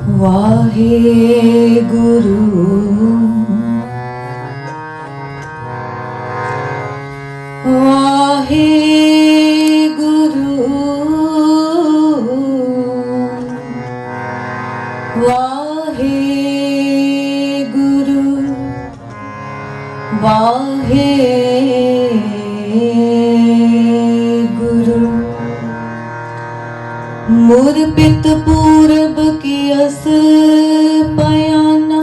वाहे गुरु वाहे गुरु वाहे गुरु वाहे गुरु। मुर पित पूरब की अस पयाना,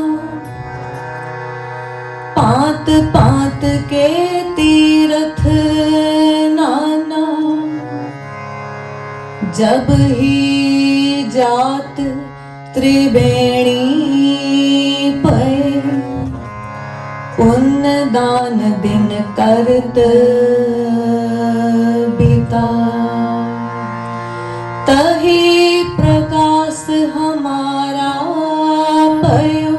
पात पात के तीरथ नाना। जब ही जात त्रिवेणी पै, पुण्य दान दिन करत बिता। तही प्रकाश हमारा भयो,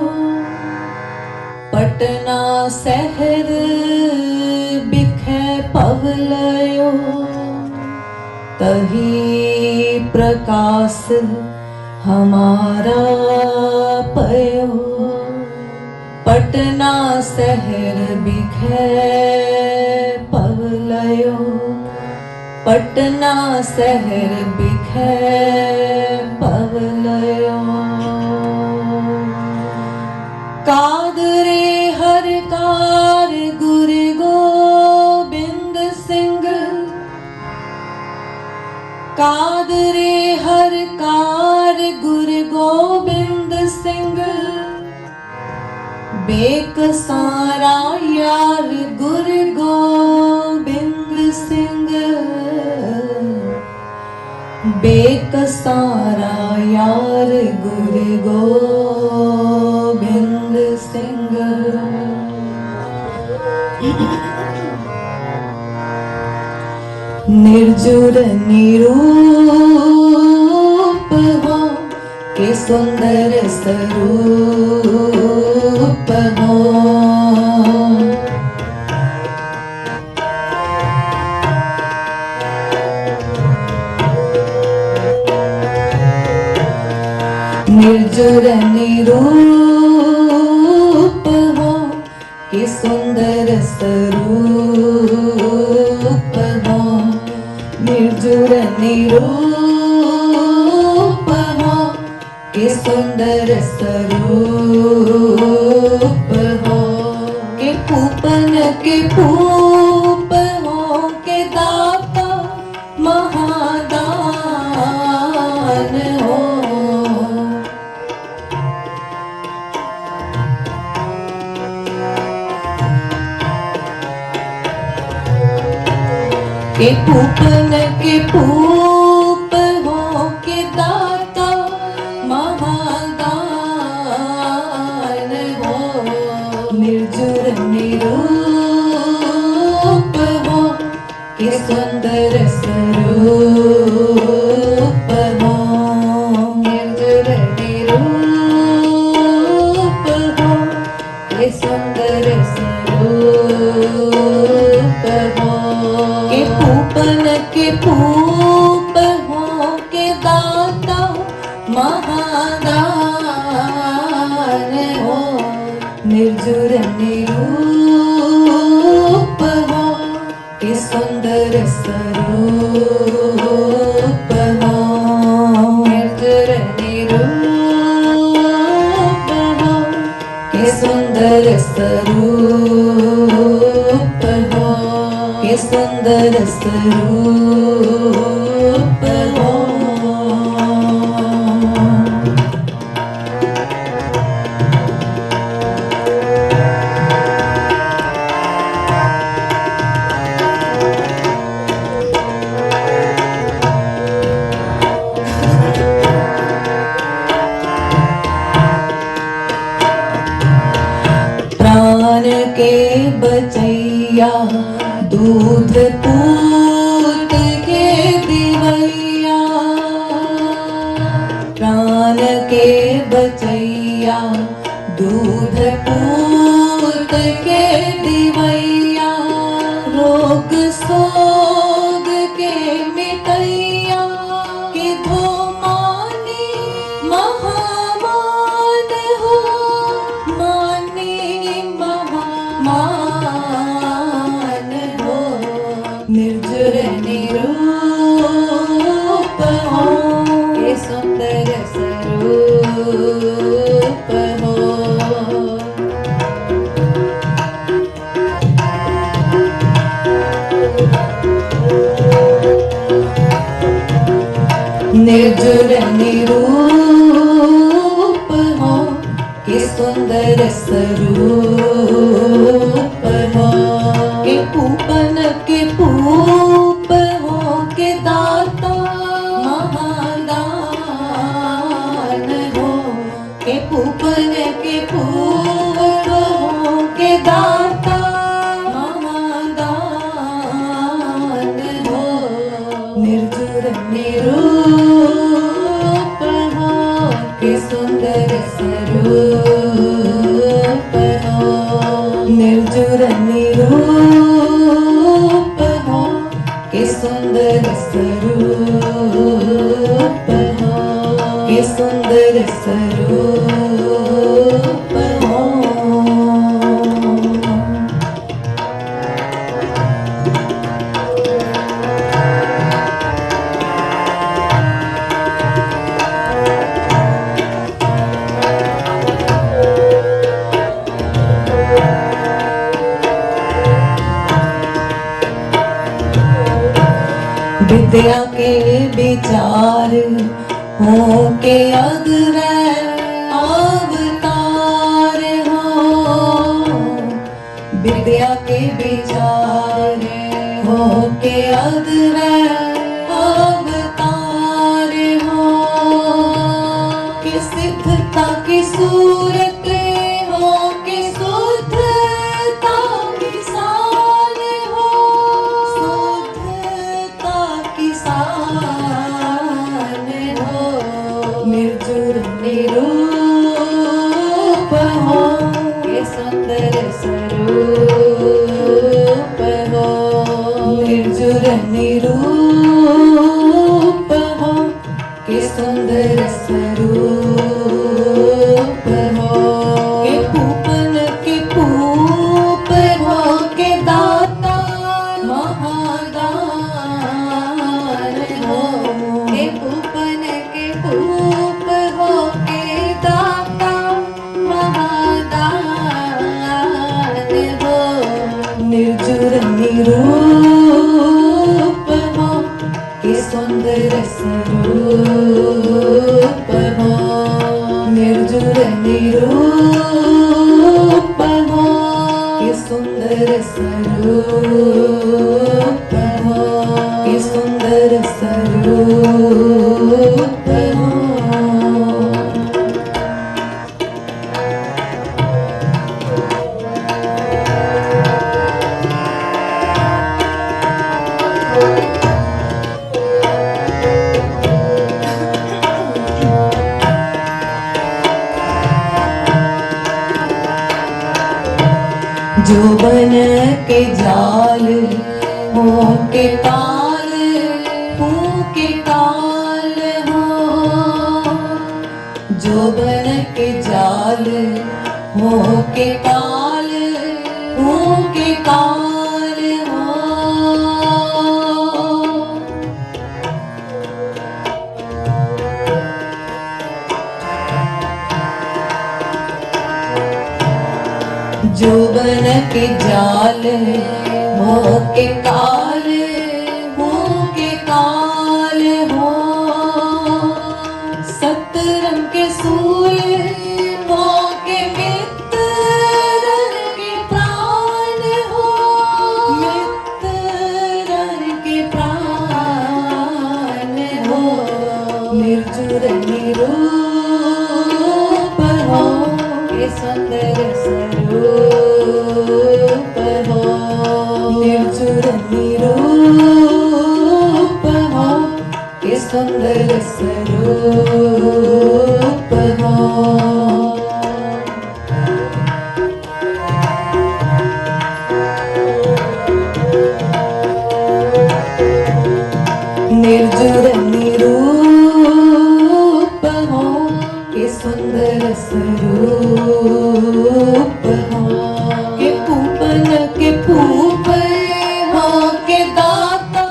पटना शहर बिखे पवलयो। तही प्रकाश हमारा भयो, पटना शहर बिखे पवलयो। पटना शहर बिखे पवलयो। कादरे हर कार गुरु गोबिंद सिंह, कादरे हर कार गुरु गोबिंद सिंह। बेक सारा यार गुरु गोबिंद सिंह, बेक सारा यार गुरु गोबिंद सिंह। निर्जुर निरूप हो के सुंदर स्वरूप हो। निर्जुर निरूप हो के सुंदर स्वरूप हो। निर्जुर निरूप हो के सुंदर स्वरूप हो। के पूपन के पूप हो के दाता महादान हो। के पूपन के पूप हो के दाता महादान हो। निर्जुर निरूप हो के सुंदर स्वरूप हो। निर्जुर निरूप हो के सुंदर स्वरूप हो। के पूपन के पूप हो के दाता महादान हो। निर्जुर निरूप हो के सुंदर स्वरूप हो। निर्जुर निरूप हो के सुंदर स्वरूप हो। के सुंदर स्वरूप हो। प्राण के बचैया दूध पूत के दिवैया। प्राण के बचैया दूध पूत के दिवैया। रोग सोग के मिटैया, कि धो मानी महामारी। निर्जुर निरूप हो कि सुंदर स्वरूप हो, के पूपन के पूप हो के दाता महादान हो, के पूपन के पूप हो के दाता महादान हो, निर्जुर निरूप हो के सुंदर स्वरूप हो, निर्जुर निरूप हो के सुंदर स्वरूप हो, के सुंदर स्वरूप हो। विद्या के विचार हो के अग्रह अवतार हो, विद्या के विचार हो के अग्रह अवतार हो, कि सिद्धता की सूरत हो के शुद्धता की सार हो, शुद्धता की सार हो, निर्जुर निरूप हो के सुंदर स्वरूप हो, निर्जुर निरूप हो के सुंदर स्वरूप हो, के पूपन के पूप हो के दाता महादान हो, के पूपन के पूप हो के दाता महादान हो, निर्जुर निरूप हो के सुंदर स्वरूप हो, निर्जुर निरूप हो के सुंदर स्वरूप हो, के सुंदर स्वरूप हो। जो बन के जाल हो के काल हो के काल हो, जो बन के जाल हो के काल हो के काल हो, जो बन के जाल हो के काल हो के काल हो, सतरंग के सूल हो के मित्रन के प्राण हो, मित्रन के प्राण हो, निर्जुर निरूप हो के सुंदर स्वरूप हो, निर्जुर निरूप हो के सुंदर स्वरूप हो। निर्जुर निरूप हो के सुंदर स्वरूप हो, के पूपन के पूप हो के दाता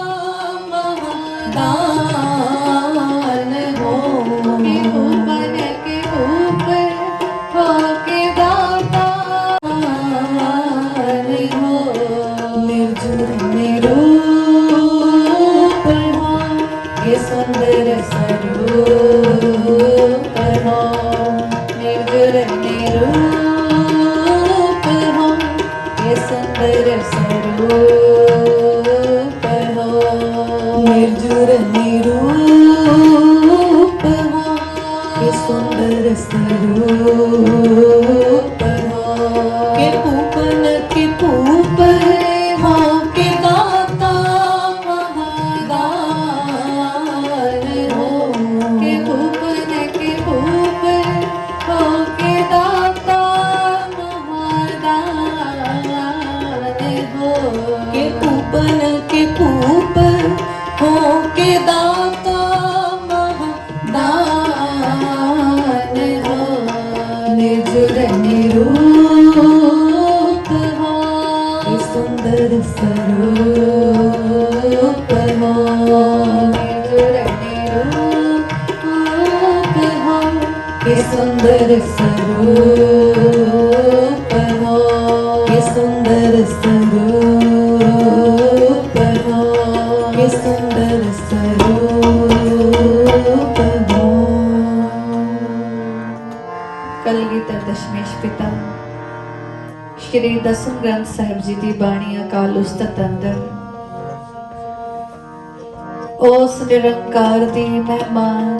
महादान हो, के पूपन के पूप हो के दाता महादान हो, निर्जुर निरूप हो के सुंदर स्वरूप हो, निर्गुण निरूप हो, के सुंदर स्वरूप हो, निर्जुर निरूप हो, के सुंदर स्वरूप हो, के पूपन के पूप हो, के दाता महादान हो, के पूपन के पूप हो, के दाता महादान हो, के पूपन के पूप हो, के दाता महादान हो, निर्जुर निरूप हो, के सुंदर स्वरूप हो, निर्जुर निरूप हो, के सुंदर स्वरूप हो, के सुंदर स्वरूप हो, के सुंदर स्वरूप हो। कलगीधर दशमेश पिता श्री दसम ग्रंथ ਸਾਹਿਬ ਜੀ ਦੀ ਬਾਣੀ ਅਕਾਲ ਉਸਤਤ ਅੰਦਰ ਉਸ ਨਿਰੰਕਾਰ ਦੀ ਮਹਿਮਾ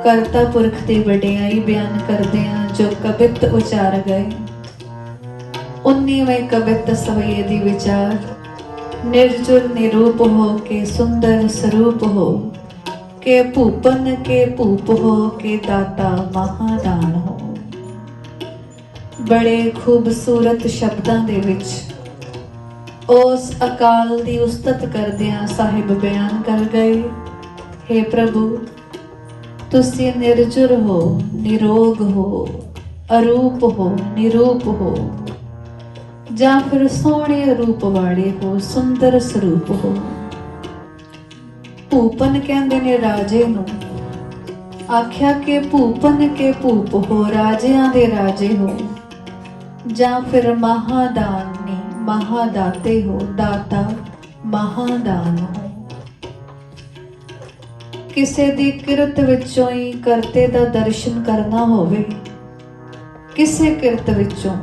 ਕਰਤਾ ਪੁਰਖ ਦੀ ਵਡਿਆਈ ਬਿਆਨ ਕਰਦੇ ਆ ਜੋ ਕਵਿਤ ਉਚਾਰ ਗਏ 19ਵੇਂ ਕਵਿਤ ਸਵਈਏ ਦੀ ਵਿਚਾਰ निर्जुर निरूप हो के सुंदर स्वरूप हो के भूपन के भूप हो के दाता महादान हो। बड़े खूबसूरत शब्दां दे विच उस अकाल दी उस्तत करदियां साहिब बयान कर गए, हे प्रभु तुसी निर्जुर हो, निरोग हो, अरूप हो, निरूप हो, ਜਾਂ ਫਿਰ ਸੋਹਣੇ ਰੂਪ ਵਾਲੇ ਹੋ, ਸੁੰਦਰ ਸਰੂਪ ਹੋ। ਭੂਪਨ ਕਹਿੰਦੇ ਨੇ ਰਾਜੇ ਨੂੰ, ਆਖਿਆ ਕਿ ਭੂਪਨ ਕੇ ਭੂਪ ਹੋ, ਰਾਜਿਆਂ ਦੇ ਰਾਜੇ ਹੋ, ਜਾਂ ਫਿਰ ਮਹਾਦਾਨੀ, ਮਹਾਦਾਤੇ ਹੋ, ਦਾਤਾ ਮਹਾਦਾਨ ਹੋ। ਕਿਸੇ ਦੀ ਕਿਰਤ ਵਿੱਚੋਂ ਹੀ ਕਰਤੇ ਦਾ ਦਰਸ਼ਨ ਕਰਨਾ ਹੋਵੇ, ਕਿਸੇ ਕਿਰਤ ਵਿੱਚੋਂ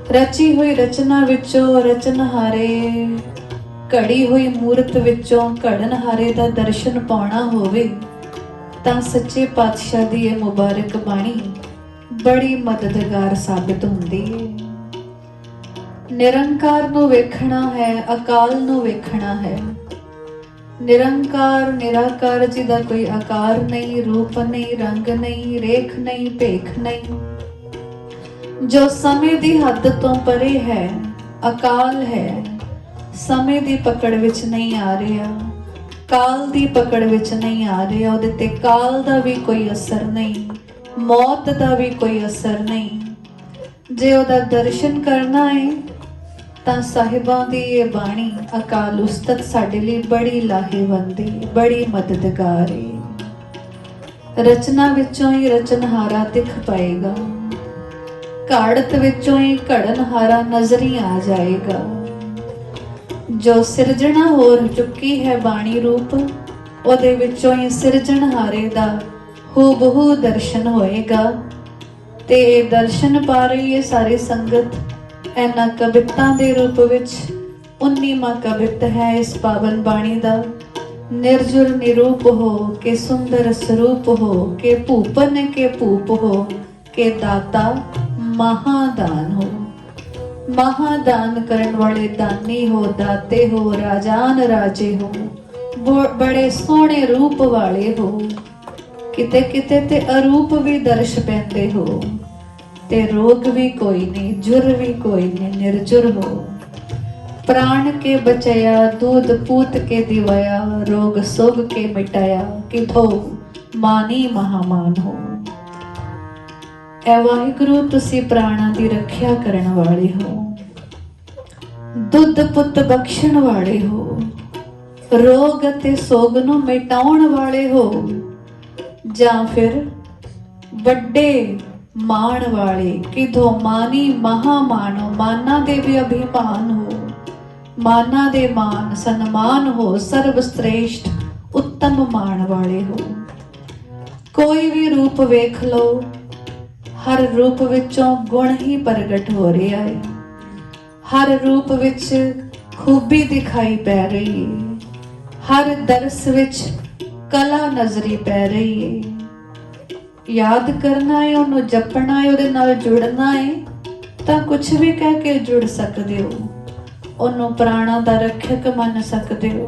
रची हुई रचना विचों रचनहारे, घड़ी हुई मूरत विचों घड़नहारे दा दर्शन पाउणा होवे तां सच्चे पातशाह दी ये मुबारक बाणी बड़ी मददगार साबित हुंदी है। निरंकार नूं वेखना है, अकाल नूं वेखना है। निरंकार निराकार जी दा कोई आकार नहीं, रूप नहीं, रंग नहीं, रेख नहीं, भेख नहीं, जो समय दी हद तो परे है, अकाल है, समय दी पकड़ विच नहीं आ रहा, काल दी पकड़ विच नहीं आ रहा, उहदे ते काल दा भी कोई असर नहीं, मौत दा भी कोई असर नहीं। जे उहदा दर्शन करना है तां साहिबां दी ये बाणी अकाल उस्तत साडे लई बड़ी लाहेवंद है, बड़ी मददगार है। रचना विचों ही रचनहारा दिख पाएगा, घाड़त विचों ही घड़नहारा नजरी आ जाएगा। जो सिरजना हो चुकी है बाणी रूप, ओदे विचों ही सिरजनहारे दा हूबहू दर्शन होएगा। ते दर्शन पा रही है सारी संगत इन्हां कवितां दे रूप विच। 19वां कवित है इस पावन बाणी दा। निर्जुर निरूप हो के सुंदर स्वरूप हो के भूपन के भूप हो के दाता महादान हो। महादान करन वाले दानी हो, दाते हो, राजान राजे हो, बड़े सोहणे रूप वाले हो, किते किते ते अरूप भी दर्श पैंदे हो, ते रोग भी कोई नहीं, जुर भी कोई नहीं, निर्जुर हो। प्राण के बचाया, दूध पूत के दिवाया, रोग सोग के मिटाया, किथो मानी महामान हो। ऐ वाहिगुरु तुसी प्राणा दी रखिया करन वाले हो, दुध पुत बख्शण वाले हो, रोग ते सोग नूं मिटाउण वाले हो, जां फिर वड्डे मान वाले, किधो मानी महामानो, माना दे भी अभिमान हो, माना दे मान सन्मान हो, सर्वश्रेष्ठ उत्तम मान वाले हो। कोई भी रूप वेख लो, हर रूप विचों गुण ही प्रगट हो रहा है, हर रूप विच खूबी दिखाई पै रही है, हर दरस विच कला नजरी पै रही है। याद करना है, उन्होंने जपना है, उहदे नाल जुड़ना है, तो कुछ भी कह के जुड़ सकते हो। उन्होंने प्राणा दा रक्षक मन सकते हो,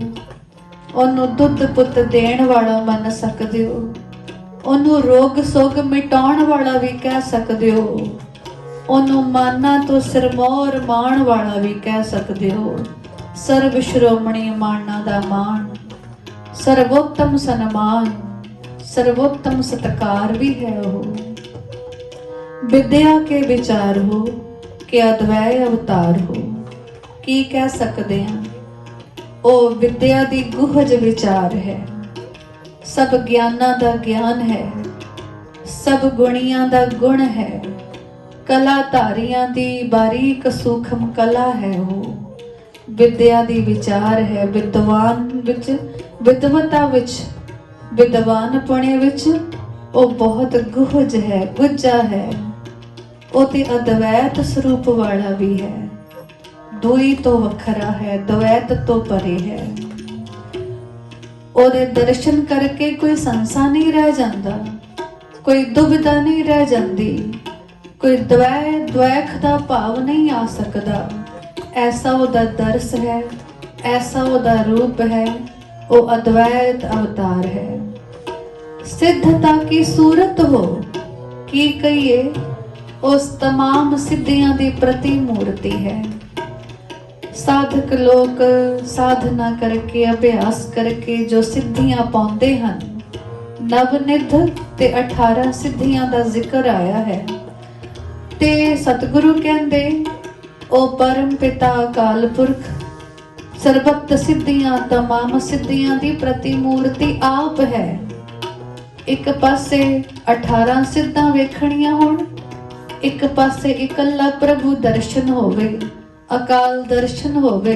उन्होंने दुध पुत देण वाला मन सकते हो, उन्होंने रोग सोग मिटाउण वाला भी कह सकते हो, उन्होंने माना तो सिरमौर मान वाला भी कह सकते हो। सर्व श्रोमणी माना दा मान, सर्वोत्तम सन्मान, सर्वोत्तम सत्कार भी है वो। विद्या के विचार हो कि अद्वैय अवतार हो, की कह सकते हैं। ओ विद्या दी गुहज विचार है, सब ज्ञाना दा ज्ञान है, सब गुणियां दा गुण है, कला धारियां दी बारीक सूखम कला है वो। विद्या दी विचार है, विद्वान विच विद्वता विच विद्वानपणे विच ओ बहुत गुहज है, गुज्जा है, ओ ते अद्वैत स्वरूप वाला भी है, दुई तो वखरा है, द्वैत तो परे है। ओदे दर्शन करके कोई संसा नहीं रह जाता, कोई दुविधा नहीं रह जाती, कोई द्वैख दा भाव नहीं आ सकता। ऐसा ओदा दर्श है, ऐसा ओदा रूप है, वो अद्वैत अवतार है। सिद्धता की सूरत हो की कहिए, उस तमाम सिद्धियां दी प्रतिमूर्ति है। साधक लोग साधना करके अभ्यास करके जो सिद्धियां पाते हैं, नवनिध ते 18 सिद्धियां दा जिक्र आया है। ते सतगुरु कहंदे ओ परम पिता अकाल पुरख सर्बत सिद्धियां तमाम सिद्धियां दी प्रतिमूर्ति आप है। एक पासे 18 सिद्धां वेखणियां होण, एक पासे इकल्ला प्रभु दर्शन होवे, अकाल दर्शन होवे,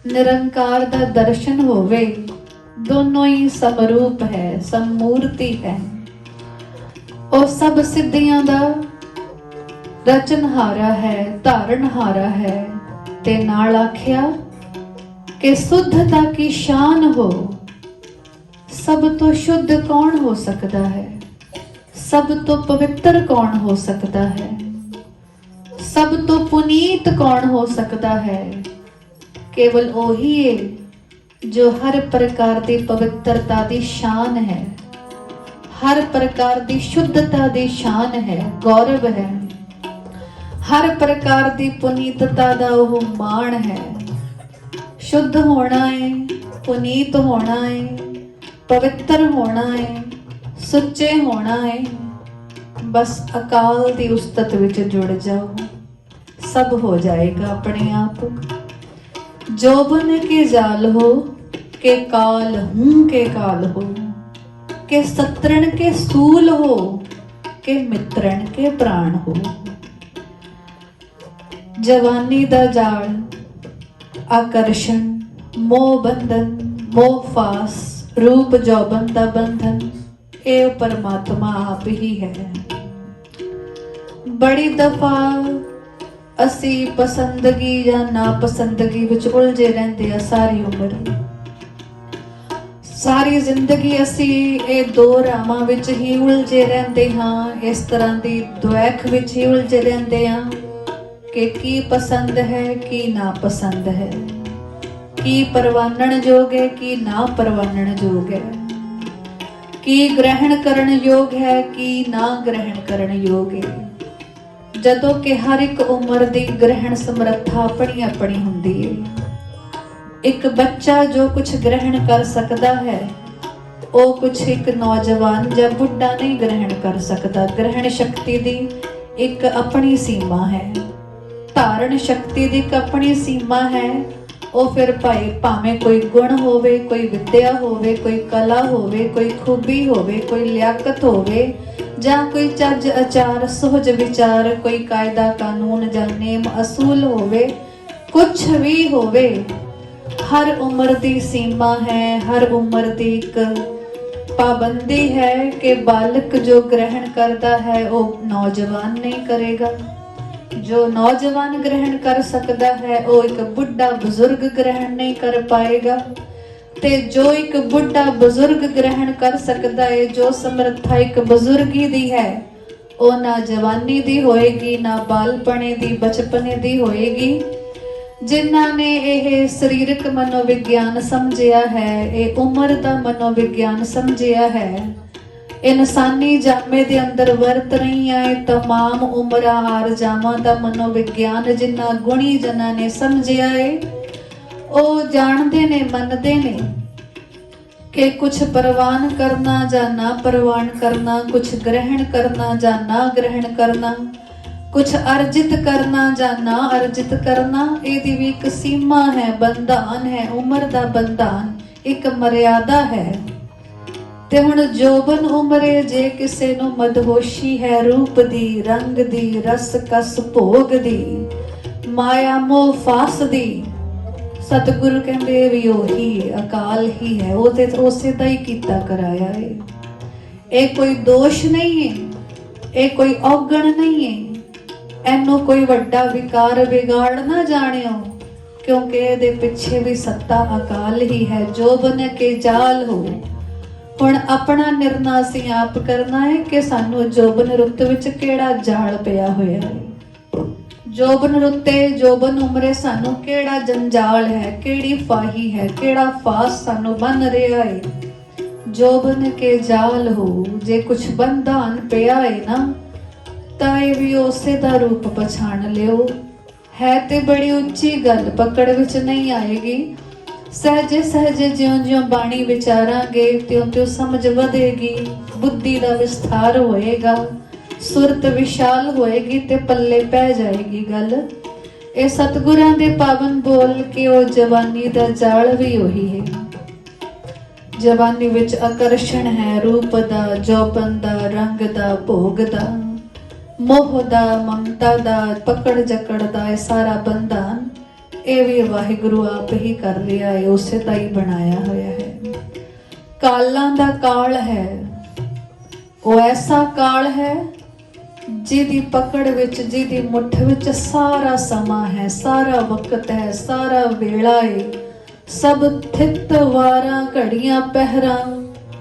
निरंकार दा दर्शन होवे, दोनों ही समरूप है, समूर्ति है। और सब सिद्धियां दा रचनहारा है, धारणहारा है। ते नाल आख्या कि शुद्धता की शान हो। सब तो शुद्ध कौन हो सकता है, सब तो पवित्र कौन हो सकता है, सब तो पुनीत कौन हो सकता है। केवल वही है जो हर प्रकार की पवित्रता की शान है, हर प्रकार की शुद्धता की शान है, गौरव है, हर प्रकार की पुनीतता का वो मान है। शुद्ध होना है, पुनीत होना है, पवित्र होना है, सुच्चे होना है। बस अकाल की उस्तत विच जुड़ जाओ, सब हो जाएगा अपने आप। जोबन के जाल हो के काल हूं के काल हो, के सत्रण के सूल हो के मित्रण के प्राण हो। जवानी दा जाल, आकर्षण, मोह बंधन, मोह फास, रूप जौबन दा बंधन, ये परमात्मा आप ही है। बड़ी दफा असी पसंदगी या नापसंदगी विच उलझे रहंदे आ सारी उम्र। सारी जिंदगी असी ये दो रामां विच ही उलझे रहंदे हां, इस तरह दी द्वैख विच ही उलझे रहंदे हां कि की पसंद है की ना पसंद है, की परवानण जोग है की ना परवानण जोग है, की ग्रहण करण योग है की ना ग्रहण करण योग है। जदों कि हर एक उम्र दी ग्रहण समर्था अपनी अपनी हुंदी है। एक बच्चा जो कुछ ग्रहण कर सकता है, वो कुछ एक नौजवान या बुढ़ा नहीं ग्रहण कर सकता। ग्रहण शक्ति दी एक अपनी सीमा है, धारण शक्ति दी एक अपनी सीमा है। वो फिर भावें कोई गुण होवे, कोई विद्या होवे, कोई कला होवे, कोई खूबी होवे, कोई लियाकत होवे, ਜਾਂ कोई चज आचार सुहज विचार, कोई कायदा कानून ਜਾਂ नेम असूल होवे, कुछ भी होवे, हर उम्र दी सीमा है, हर उम्र दी एक पाबंदी है कि बालक जो ग्रहण करता है वो नौजवान नहीं करेगा। जो नौजवान ग्रहण कर सकता है वो एक बुढ़ा बुजुर्ग ग्रहण नहीं कर पाएगा। ते जो एक बुढ़ा बुजुर्ग ग्रहण कर सकता है, जो समर्था एक बुजुर्गी दी है, वो ना जवानी दी होएगी, ना बालपने दी बचपने दी होएगी। जिन्हां ने यह सरीरक मनोविज्ञान समझिया है, ये उम्र का मनोविज्ञान समझिया है, इंसानी जामे दे अंदर वरत रही है तमाम उम्र आर जावां दा मनोविज्ञान जिन्ना गुणी जना ने समझिया है, वो जानते ने मनते ने कि कुछ परवान करना या ना परवान करना, कुछ ग्रहण करना या ना ग्रहण करना, कुछ अर्जित करना या ना अर्जित करना, ਇਹਦੀ भी एक सीमा है, बंधन है, उम्र ਦਾ बंधन एक मर्यादा है। ते हुण जोबन उम्रे जे किसे नु मदहोशी है रूप दी, रंग दी, रस कस भोग दी, माया मोह फास दी, सतगुरु कहंदे भी ओही अकाल ही है, वो ते उसे दा ही कीता कराया है। ये कोई दोष नहीं है, ये कोई औगण नहीं है, एनू कोई वड्डा विकार बिगाड़ ना जानियो, क्योंकि ये पिछे भी सत्ता अकाल ही है। जोबन के जाल हो, हुण अपना निर्णय असीं आप करना है कि सानू जोबन रुत विच केड़ा जाल पिया होया है। जोबन रुते जोबन उमरे सानू केड़ा जंजाल है, केड़ी फाही है, केड़ा फास सानू बन रहा है। जोबन के जाल हो, जे कुछ बंधन पिया है ना, ताए भी उसे दा रूप पछाण लियो। है ते बड़ी उच्ची गल, पकड़ विच नहीं आएगी। सहजे सहजे ज्यों ज्यों बाणी विचारांगे त्यों त्यों समझ वधेगी, बुद्धि दा विस्तार होएगा, सुरत विशाल होएगी ते पल्ले पै जाएगी गल। ए सतगुरां दे पावन बोल के ओ जवानी दा जाल भी ओही है। जवानी विच आकर्षण है रूप दा, जौबन दा, रंग दा, भोग दा, मोह दा, ममता दा, पकड़ जकड़ दा, सारा बंधन ਇਹ ਵੀ ਵਾਹਿਗੁਰੂ ਆਪ ਹੀ ਕਰ ਲਿਆ ਹੈ, ਉਸੇ ਦਾ ਹੀ ਬਣਾਇਆ ਹੋਇਆ ਹੈ। ਕਾਲਾਂ ਦਾ ਕਾਲ ਹੈ, ਉਹ ਐਸਾ ਕਾਲ ਹੈ ਜਿਹਦੀ ਪਕੜ ਵਿੱਚ, ਜਿਹਦੀ ਮੁੱਠ ਵਿੱਚ ਸਾਰਾ ਸਮਾਂ ਹੈ, ਸਾਰਾ ਵਕਤ ਹੈ, ਸਾਰਾ ਵੇਲਾ ਹੈ, ਸਭ ਥਿਤ ਵਾਰਾਂ ਘੜੀਆਂ ਪਹਿਰਾਂ,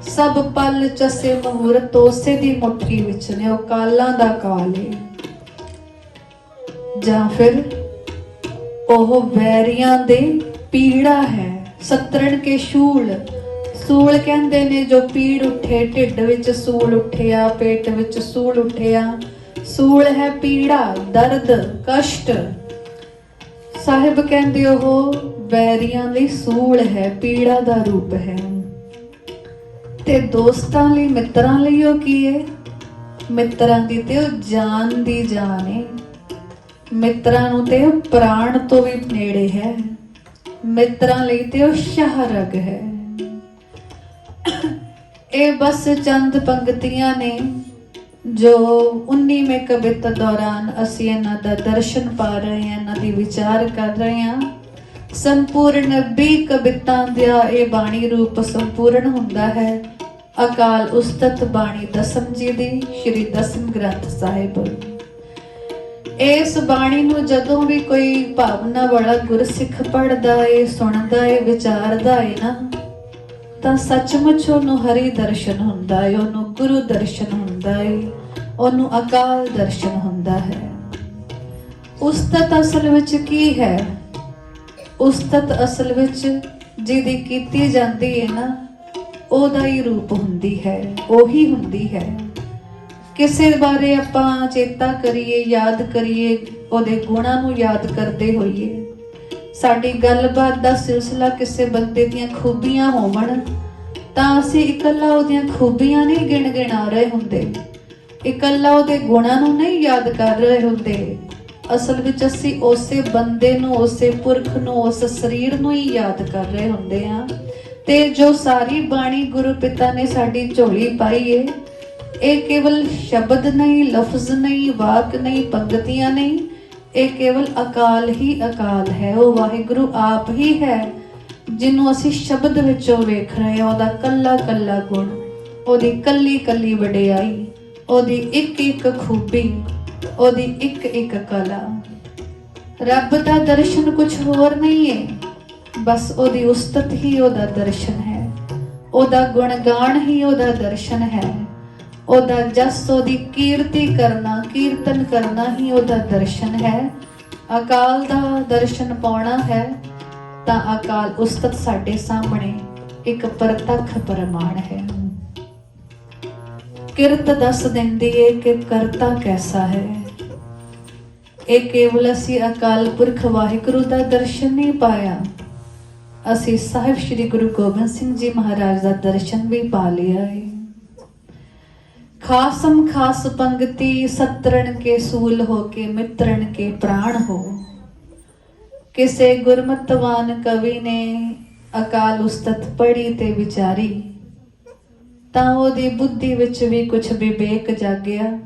ਸਭ ਪਲ ਚਸੇ ਮੁਹੂਰਤ ਉਸੇ ਦੀ ਮੁੱਠੀ ਵਿੱਚ ਨੇ। ਉਹ ਕਾਲਾਂ ਦਾ ਕਾਲ ਹੈ। ਜਾਂ ਫਿਰ ਉਹ ਵੈਰੀਆਂ ਦੇ ਪੀੜਾ ਹੈ। ਸਤਰਣ ਕੇ ਸ਼ੂਲ, ਸੂਲ ਕਹਿੰਦੇ ਨੇ ਜੋ ਪੀੜ ਉੱਠੇ, ਢਿੱਡ ਵਿੱਚ ਸੂਲ ਉੱਠਿਆ, ਪੇਟ ਵਿੱਚ ਸੂਲ ਉੱਠਿਆ, ਸੂਲ ਹੈ ਪੀੜਾ, ਦਰਦ, ਕਸ਼ਟ। ਸਾਹਿਬ ਕਹਿੰਦੇ ਉਹ ਵੈਰੀਆਂ ਲਈ ਸੂਲ ਹੈ, ਪੀੜਾ ਦਾ ਰੂਪ ਹੈ। ਤੇ ਦੋਸਤਾਂ ਲਈ, ਮਿੱਤਰਾਂ ਲਈ ਉਹ ਕੀ ਹੈ? ਮਿੱਤਰਾਂ ਦੀ ਤੇ ਉਹ ਜਾਨ ਦੀ ਜਾਨ ਹੈ। ਮਿੱਤਰਾਂ ਨੂੰ ਤੇ ਉਹ ਪ੍ਰਾਣ ਤੋਂ ਵੀ ਨੇੜੇ ਹੈ। ਮਿੱਤਰਾਂ ਲਈ ਤੇ ਉਹ ਸ਼ਾਹਰਗ ਹੈ। ਇਹ ਬਸ ਚੰਦ ਪੰਕਤੀਆਂ ਨੇ ਜੋ 19ਵੇਂ ਕਵਿਤਾ ਦੌਰਾਨ ਅਸੀਂ ਇਹਨਾਂ ਦਾ ਦਰਸ਼ਨ ਪਾ ਰਹੇ ਹਾਂ, ਇਹਨਾਂ ਦੀ ਵਿਚਾਰ ਕਰ ਰਹੇ ਹਾਂ। ਸੰਪੂਰਨ 20 ਕਵਿਤਾ ਦਾ ਇਹ ਬਾਣੀ ਰੂਪ ਸੰਪੂਰਨ ਹੁੰਦਾ ਹੈ। ਅਕਾਲ ਉਸਤਤ ਬਾਣੀ ਦਸਮ ਜੀ ਦੀ, ਸ਼੍ਰੀ ਦਸਮ ਗ੍ਰੰਥ ਸਾਹਿਬ। ਇਸ ਬਾਣੀ ਨੂੰ ਜਦੋਂ ਵੀ ਕੋਈ ਭਾਵਨਾ ਵਾਲਾ ਗੁਰਸਿੱਖ ਪੜ੍ਹਦਾ ਏ, ਸੁਣਦਾ ਏ, ਵਿਚਾਰਦਾ ਏ ਨਾ, ਤਾਂ ਸੱਚਮੁੱਚ ਉਹਨੂੰ ਹਰੀ ਦਰਸ਼ਨ ਹੁੰਦਾ ਏ, ਉਹਨੂੰ ਗੁਰੂ ਦਰਸ਼ਨ ਹੁੰਦਾ ਏ, ਉਹਨੂੰ ਅਕਾਲ ਦਰਸ਼ਨ ਹੁੰਦਾ ਹੈ। ਉਸਤਤ ਅਸਲ ਵਿੱਚ ਕੀ ਹੈ? ਉਸਤਤ ਅਸਲ ਵਿੱਚ ਜਿਹਦੀ ਕੀਤੀ ਜਾਂਦੀ ਹੈ ਨਾ, ਉਹਦਾ ਹੀ ਰੂਪ ਹੁੰਦੀ ਹੈ, ਉਹੀ ਹੁੰਦੀ ਹੈ। ਕਿਸੇ ਬਾਰੇ ਆਪਾਂ ਚੇਤਾ ਕਰੀਏ, ਯਾਦ ਕਰੀਏ, ਉਹਦੇ ਗੁਣਾਂ ਨੂੰ ਯਾਦ ਕਰਦੇ ਹੋਈਏ, ਸਾਡੀ ਗੱਲਬਾਤ ਦਾ ਸਿਲਸਿਲਾ ਕਿਸੇ ਬੰਦੇ ਦੀਆਂ ਖੂਬੀਆਂ ਹੋਵਣ, ਤਾਂ ਅਸੀਂ ਇਕੱਲਾ ਉਹਦੀਆਂ ਖੂਬੀਆਂ ਨਹੀਂ ਗਿਣਾ ਰਹੇ ਹੁੰਦੇ, ਇਕੱਲਾ ਉਹਦੇ ਗੁਣਾਂ ਨੂੰ ਨਹੀਂ ਯਾਦ ਕਰ ਰਹੇ ਹੁੰਦੇ। ਅਸਲ ਵਿੱਚ ਅਸੀਂ ਉਸੇ ਬੰਦੇ ਨੂੰ, ਉਸੇ ਪੁਰਖ ਨੂੰ, ਉਸ ਸਰੀਰ ਨੂੰ ਹੀ ਯਾਦ ਕਰ ਰਹੇ ਹੁੰਦੇ ਹਾਂ। ਤੇ ਜੋ ਸਾਰੀ ਬਾਣੀ ਗੁਰੂ ਪਿਤਾ ਨੇ ਸਾਡੀ ਝੋਲੀ ਪਾਈ ਏ, ਇਹ ਕੇਵਲ ਸ਼ਬਦ ਨਹੀਂ, ਲਫ਼ਜ਼ ਨਹੀਂ, ਵਾਕ ਨਹੀਂ, ਪੰਗਤੀਆਂ ਨਹੀਂ, ਇਹ ਕੇਵਲ ਅਕਾਲ ਹੀ ਅਕਾਲ ਹੈ। ਉਹ ਵਾਹਿਗੁਰੂ ਆਪ ਹੀ ਹੈ ਜਿਹਨੂੰ ਅਸੀਂ ਸ਼ਬਦ ਵਿੱਚੋਂ ਵੇਖ ਰਹੇ ਹਾਂ, ਉਹਦਾ ਕੱਲਾ ਕੱਲਾ ਗੁਣ, ਉਹਦੀ ਕੱਲੀ ਕੱਲੀ ਵਡਿਆਈ, ਉਹਦੀ ਇੱਕ ਇੱਕ ਖੂਬੀ, ਉਹਦੀ ਇੱਕ ਇੱਕ ਕਲਾ। ਰੱਬ ਦਾ ਦਰਸ਼ਨ ਕੁਝ ਹੋਰ ਨਹੀਂ ਹੈ, ਬਸ ਉਹਦੀ ਉਸਤਤ ਹੀ ਉਹਦਾ ਦਰਸ਼ਨ ਹੈ, ਉਹਦਾ ਗੁਣਗਾਨ ਹੀ ਉਹਦਾ ਦਰਸ਼ਨ ਹੈ, ਉਹਦਾ ਜਸ, ਉਹਦੀ ਕੀਰਤੀ ਕਰਨਾ, ਕੀਰਤਨ ਕਰਨਾ ਹੀ ਉਹਦਾ ਦਰਸ਼ਨ ਹੈ। ਅਕਾਲ ਦਾ ਦਰਸ਼ਨ ਪਾਉਣਾ ਹੈ ਤਾਂ ਅਕਾਲ ਉਸਤਤ ਸਾਡੇ ਸਾਹਮਣੇ ਇੱਕ ਪ੍ਰਤੱਖ ਪ੍ਰਮਾਣ ਹੈ। ਕਿਰਤ ਦੱਸ ਦਿੰਦੀ ਏ ਕਿ ਕਰਤਾ ਕੈਸਾ ਹੈ। ਇਹ ਕੇਵਲ ਅਸੀਂ ਅਕਾਲ ਪੁਰਖ ਵਾਹਿਗੁਰੂ ਦਾ ਦਰਸ਼ਨ ਨਹੀਂ ਪਾਇਆ, ਅਸੀਂ ਸਾਹਿਬ ਸ੍ਰੀ ਗੁਰੂ ਗੋਬਿੰਦ ਸਿੰਘ ਜੀ ਮਹਾਰਾਜ ਦਾ ਦਰਸ਼ਨ ਵੀ ਪਾ ਲਿਆ ਹੈ। ਖਾਸਮ ਖਾਸ ਪੰਗਤੀ ਸਤਰਨ ਕੇ ਸੂਲ ਹੋ ਕੇ ਮਿੱਤਰਨ ਕੇ ਪ੍ਰਾਣ ਹੋ। ਕਿਸੇ ਗੁਰਮਤਵਾਨ ਕਵੀ ਨੇ ਅਕਾਲ ਉਸਤਤ ਪੜ੍ਹੀ ਤੇ ਵਿਚਾਰੀ ਤਾਂ ਉਹਦੀ ਬੁੱਧੀ ਵਿੱਚ ਵੀ ਕੁਝ ਵਿਵੇਕ ਜਾਗਿਆ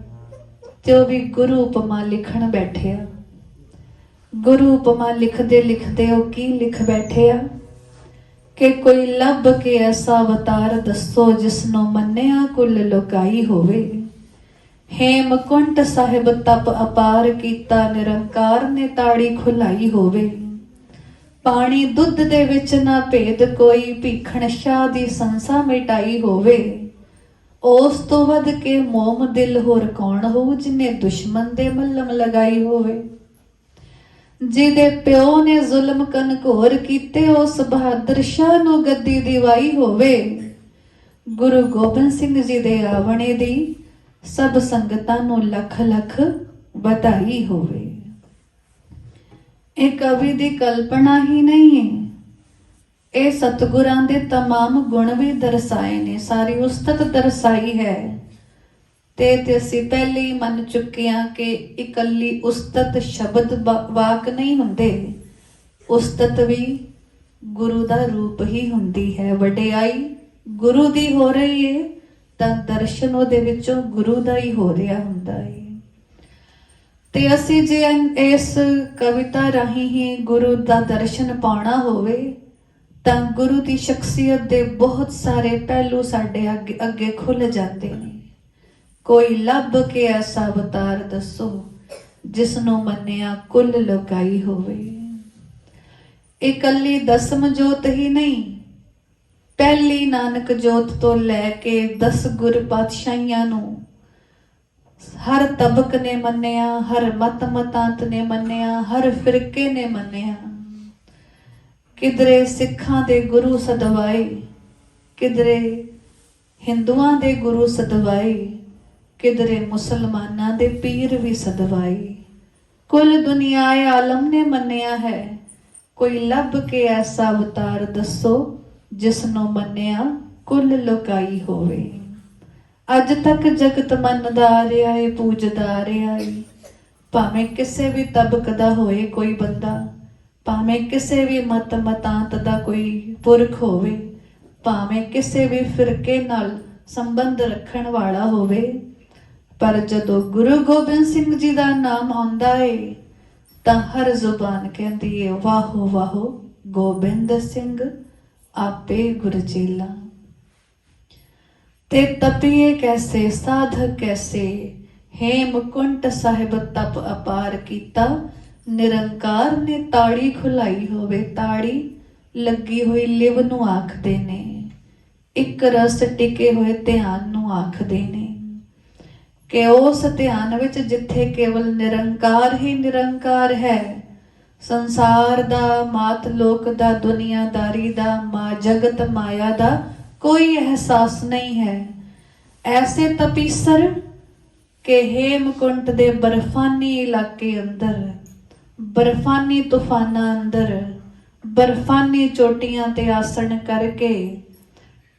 ਤੇ ਉਹ ਵੀ ਗੁਰੂ ਉਪਮਾ ਲਿਖਣ ਬੈਠਿਆ। ਗੁਰੂ ਉਪਮਾ ਲਿਖਦੇ ਲਿਖਦੇ ਉਹ ਕੀ ਲਿਖ ਬੈਠਿਆ ਕਿ ਕੋਈ ਲੱਭ ਕੇ ਐਸਾ ਅਵਤਾਰ ਦੱਸੋ ਜਿਸਨੂੰ ਮੰਨਿਆ ਕੁੱਲ ਲੋਕਾਈ ਹੋਵੇ। ਹੇਮਕੁੰਟ ਸਾਹਿਬ ਤਪ ਅਪਾਰ ਕੀਤਾ ਨਿਰੰਕਾਰ ਨੇ ਤਾੜੀ ਖੁਲਾਈ ਹੋਵੇ। ਪਾਣੀ ਦੁੱਧ ਦੇ ਵਿੱਚ ਨਾ ਭੇਦ ਕੋਈ, ਭੀਖਣ ਸ਼ਾਹ ਦੀ ਸੰਸਾ ਮਿਟਾਈ ਹੋਵੇ। ਉਸ ਤੋਂ ਵੱਧ ਕੇ ਮੋਮ ਦਿਲ ਹੋਰ ਕੌਣ ਹੋ, ਜਿਨੇ ਦੁਸ਼ਮਣ ਦੇ ਮੱਲਮ ਲਗਾਈ ਹੋਵੇ। ਜਿਹਦੇ ਪਿਓ ਨੇ ਜ਼ੁਲਮ ਕਨਘੋਰ ਕੀਤੇ, ਉਸ ਬਹਾਦਰ ਸ਼ਾਹ ਨੂੰ ਗੱਦੀ ਦਿਵਾਈ ਹੋਵੇ। ਗੁਰੂ ਗੋਬਿੰਦ ਸਿੰਘ ਜੀ ਦੇ ਆਵਣੇ ਦੀ ਸਭ ਸੰਗਤਾਂ ਨੂੰ ਲੱਖ ਲੱਖ ਵਧਾਈ ਹੋਵੇ। ਇਹ ਕਵੀ ਦੀ ਕਲਪਨਾ ਹੀ ਨਹੀਂ ਹੈ, ਇਹ ਸਤਿਗੁਰਾਂ ਦੇ तमाम ਗੁਣ ਵੀ ਦਰਸਾਏ ਨੇ, ਸਾਰੀ ਉਸਤਤ ਦਰਸਾਈ ਹੈ। ਤੇ ਅਸੀਂ ਪਹਿਲੇ ਹੀ ਮੰਨ ਚੁੱਕੇ ਹਾਂ ਕਿ ਇਕੱਲੀ ਉਸਤਤ ਸ਼ਬਦ ਵਾਕ ਨਹੀਂ ਹੁੰਦੇ, ਉਸਤਤ ਵੀ ਗੁਰੂ ਦਾ ਰੂਪ ਹੀ ਹੁੰਦੀ ਹੈ। ਵਡਿਆਈ ਗੁਰੂ ਦੀ ਹੋ ਰਹੀ ਹੈ ਤਾਂ ਦਰਸ਼ਨ ਉਹਦੇ ਵਿੱਚੋਂ ਗੁਰੂ ਦਾ ਹੀ ਹੋ ਰਿਹਾ ਹੁੰਦਾ ਹੈ। ਤੇ ਅਸੀਂ ਜੇ ਇਸ ਕਵਿਤਾ ਰਾਹੀਂ ਹੀ ਗੁਰੂ ਦਾ ਦਰਸ਼ਨ ਪਾਉਣਾ ਹੋਵੇ ਤਾਂ ਗੁਰੂ ਦੀ ਸ਼ਖਸੀਅਤ ਦੇ ਬਹੁਤ ਸਾਰੇ ਪਹਿਲੂ ਸਾਡੇ ਅੱਗੇ ਖੁੱਲ ਜਾਂਦੇ ਨੇ। ਕੋਈ ਲੱਭ ਕੇ ਐਸਾ ਅਵਤਾਰ ਦੱਸੋ ਜਿਸਨੂੰ ਮੰਨਿਆ ਕੁੱਲ ਲੋਕਾਈ ਹੋਵੇ। ਇਕੱਲੀ ਦਸਮ ਜੋਤ ਹੀ ਨਹੀਂ, ਪਹਿਲੀ ਨਾਨਕ ਜੋਤ ਤੋਂ ਲੈ ਕੇ 10 ਗੁਰ ਪਾਤਸ਼ਾਹੀਆਂ ਨੂੰ ਹਰ ਤਬਕ ਨੇ ਮੰਨਿਆ, ਹਰ ਮਤ ਮਤਾਂਤ ਨੇ ਮੰਨਿਆ, ਹਰ ਫਿਰਕੇ ਨੇ ਮੰਨਿਆ। ਕਿਧਰੇ ਸਿੱਖਾਂ ਦੇ ਗੁਰੂ ਸਦਵਾਏ, ਕਿਧਰੇ ਹਿੰਦੂਆਂ ਦੇ ਗੁਰੂ ਸਦਵਾਏ, ਕਿਧਰੇ ਮੁਸਲਮਾਨਾਂ ਦੇ ਪੀਰ ਵੀ ਸਦਵਾਏ। ਕੁੱਲ ਦੁਨੀਆਏ ਆਲਮ ਨੇ ਮੰਨਿਆ ਹੈ। ਕੋਈ ਲੱਭ ਕੇ ਐਸਾ ਅਵਤਾਰ ਦੱਸੋ ਜਿਸਨੂੰ ਮੰਨਿਆ ਕੁੱਲ ਲੋਕਾਈ ਹੋਵੇ। ਅੱਜ ਤੱਕ ਜਗਤ ਮੰਨਦਾ ਆ ਰਿਹਾ ਏ, ਪੂਜਦਾ ਆ ਰਿਹਾ ਏ। ਭਾਵੇਂ ਕਿਸੇ ਵੀ ਤਬਕ ਦਾ ਹੋਏ ਕੋਈ ਬੰਦਾ, ਭਾਵੇਂ ਕਿਸੇ ਵੀ ਮਤ ਮਤਾਂਤ ਦਾ ਕੋਈ ਪੁਰਖ ਹੋਵੇ, ਭਾਵੇਂ ਕਿਸੇ ਵੀ ਫਿਰਕੇ ਨਾਲ ਸੰਬੰਧ ਰੱਖਣ ਵਾਲਾ ਹੋਵੇ, ਪਰ ਜਦੋਂ ਗੁਰੂ ਗੋਬਿੰਦ ਸਿੰਘ ਜੀ ਦਾ ਨਾਮ ਆਉਂਦਾ ਏ ਤਾਂ ਹਰ ਜ਼ੁਬਾਨ ਕਹਿੰਦੀ ਏ ਵਾਹੋ ਵਾਹੋ ਗੋਬਿੰਦ ਸਿੰਘ ਆਪੇ ਗੁਰਚੇਲਾ। ਤੇ ਤਪੀਏ ਕੈਸੇ ਸਾਧਕ ਕੈਸੇ, ਹੇਮਕੁੰਟ ਸਾਹਿਬ ਤਪ ਅਪਾਰ ਕੀਤਾ, ਨਿਰੰਕਾਰ ਨੇ ਤਾੜੀ ਖੁਲਾਈ ਹੋਵੇ। ਤਾੜੀ ਲੱਗੀ ਹੋਈ ਲਿਵ ਨੂੰ ਆਖਦੇ ਨੇ, ਇੱਕ ਰਸ ਟਿਕੇ ਹੋਏ ਧਿਆਨ ਨੂੰ ਆਖਦੇ ਨੇ ਕਿ ਉਸ ਧਿਆਨ ਵਿੱਚ ਜਿੱਥੇ ਕੇਵਲ ਨਿਰੰਕਾਰ ਹੀ ਨਿਰੰਕਾਰ ਹੈ, ਸੰਸਾਰ ਦਾ, ਮਾਤ ਲੋਕ ਦਾ, ਦੁਨੀਆਦਾਰੀ ਦਾ, ਜਗਤ ਮਾਇਆ ਦਾ ਕੋਈ ਅਹਿਸਾਸ ਨਹੀਂ ਹੈ। ਐਸੇ ਤਪੀਸਰ ਕਿ ਹੇਮਕੁੰਟ ਦੇ ਬਰਫਾਨੀ ਇਲਾਕੇ ਅੰਦਰ, ਬਰਫਾਨੀ ਤੂਫਾਨਾਂ ਅੰਦਰ, ਬਰਫਾਨੀ ਚੋਟੀਆਂ ਤੇ ਆਸਣ ਕਰਕੇ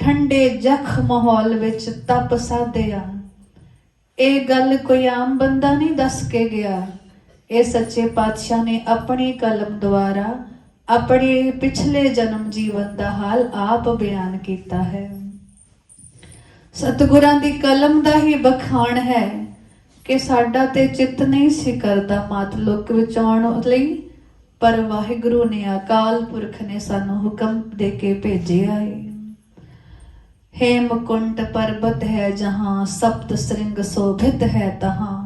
ਠੰਡੇ ਜਖ ਮਾਹੌਲ ਵਿੱਚ ਤਪ ਸਾਧਿਆ। ਇਹ ਗੱਲ ਕੋਈ ਆਮ ਬੰਦਾ ਨਹੀਂ ਦੱਸ ਕੇ ਗਿਆ, ਇਹ ਸੱਚੇ ਪਾਤਸ਼ਾਹ ਨੇ ਆਪਣੀ ਕਲਮ ਦੁਆਰਾ ਆਪਣੇ ਪਿਛਲੇ ਜਨਮ ਜੀਵਨ ਦਾ ਹਾਲ ਆਪ ਬਿਆਨ ਕੀਤਾ ਹੈ। ਸਤਿਗੁਰਾਂ ਦੀ ਕਲਮ ਦਾ ਹੀ ਬਖਾਣ ਹੈ ਕਿ ਸਾਡਾ ਤੇ ਚਿੱਤ ਨਹੀਂ ਸੀ ਕਰਦਾ ਮਾਤ ਲੋਕ ਵਿੱਚ ਆਉਣ ਲਈ, पर वाहिगुरु ने अकाल पुरख ने सानू हुक्म दे के भेजिया है। हेमकुंट पर्वत है जहाँ, सप्त श्रृंग शोभित है तहाँ,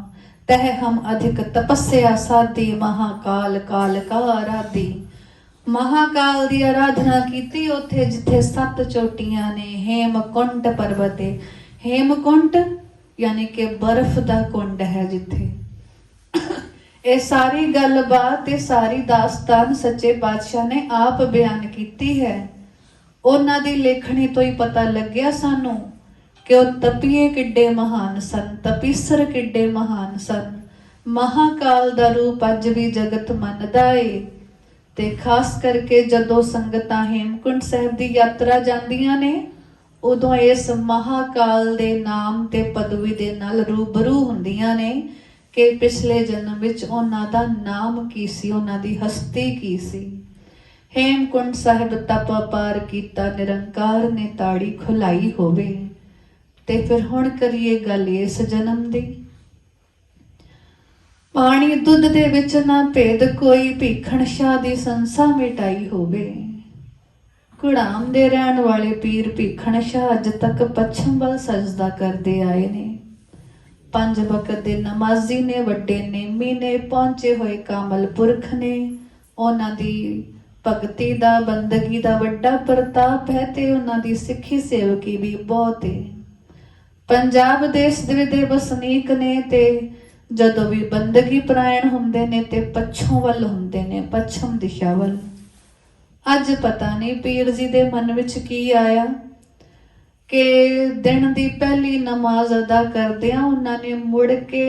तह हम अधिक तपस्या साधी, महाकाल काल का आराधी। महाकाल दी आराधना कीती उथे जिथे सत चोटियां ने। हेमकुंट पर्वत, हेमकुंट यानी कि बर्फ दा कुंड है जिथे। ये सारी गलबात, ये सारी दास्तान सच्चे पातशाह ने आप बयान कीती है। उन्हां दी लेखनी तो ही पता लग्या सानू कि वो तपीए किड्डे महान सन, तपीसर किड्डे महान सन। महाकाल दा रूप अज भी जगत मनदा है। ते खास करके जदों संगतां हेमकुंट साहिब दी यात्रा जांदियां ने, उदों इस महाकाल दे नाम ते पदवी दे नाल रूबरू हुंदियां ने कि पिछले जन्म विच उन्हां दा नाम की सी, उन्हां दी हस्ती की सी। हेमकुंट साहिब तप पार कीता, निरंकार ने ताड़ी खुलाई होवे। ते फिर हुण करिए गल इस जन्म दी। पानी दुध दे विच ना भेद कोई, भीखण शाह दी संसा मिटाई होवे। घुड़ाम दे रहण वाले पीर भीखण शाह अज तक पश्चिम वल सजदा करते आए ने। पंज वक्त दे नमाजी ने, वड्डे नेमी ने, पहुंचे हुए कामल पुरख ने। उन्हां दी भगती दा, बंदगी दा वड्डा प्रताप है ते उन्हां दी सिੱਖੀ सेवकी भी बहुत है। पंजाब देश दे वसनीक ने ते जदों भी बंदगी परायण हुंदे ने ते पच्छों वल हुंदे ने, पच्छम दिशा वल। अज पता नहीं पीर जी दे मन विच की आया कि दिन दी पहली नमाज अदा करदियां उन्हां ने मुड़ के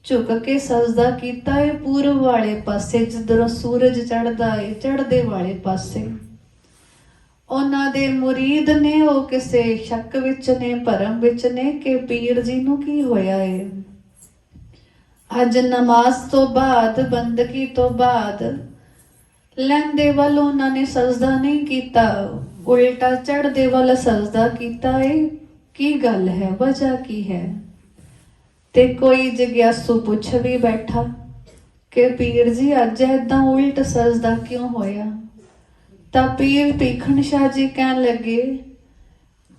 झुक के सजदा कीता है पूर्व वाले पासे, जिधरों सूरज चढ़दा है, चढ़दे वाले पासे। उन्हां दे मुरीद ने वो किसे शक विच ने, भरम विच ने कि पीर जी नूं की होया है। अज नमाज तो बाद, बंदगी तो बाद लैंदे वल उन्होंने सजदा नहीं कीता, उल्टा चढ़दे वल सजदा कीता है। की गल है, वजह की है? ते कोई जिग्यासू पुछ भी बैठा कि पीर जी अज ऐदां उल्ट सजदा क्यों होया? तां पीर भीखण शाह जी कहन लगे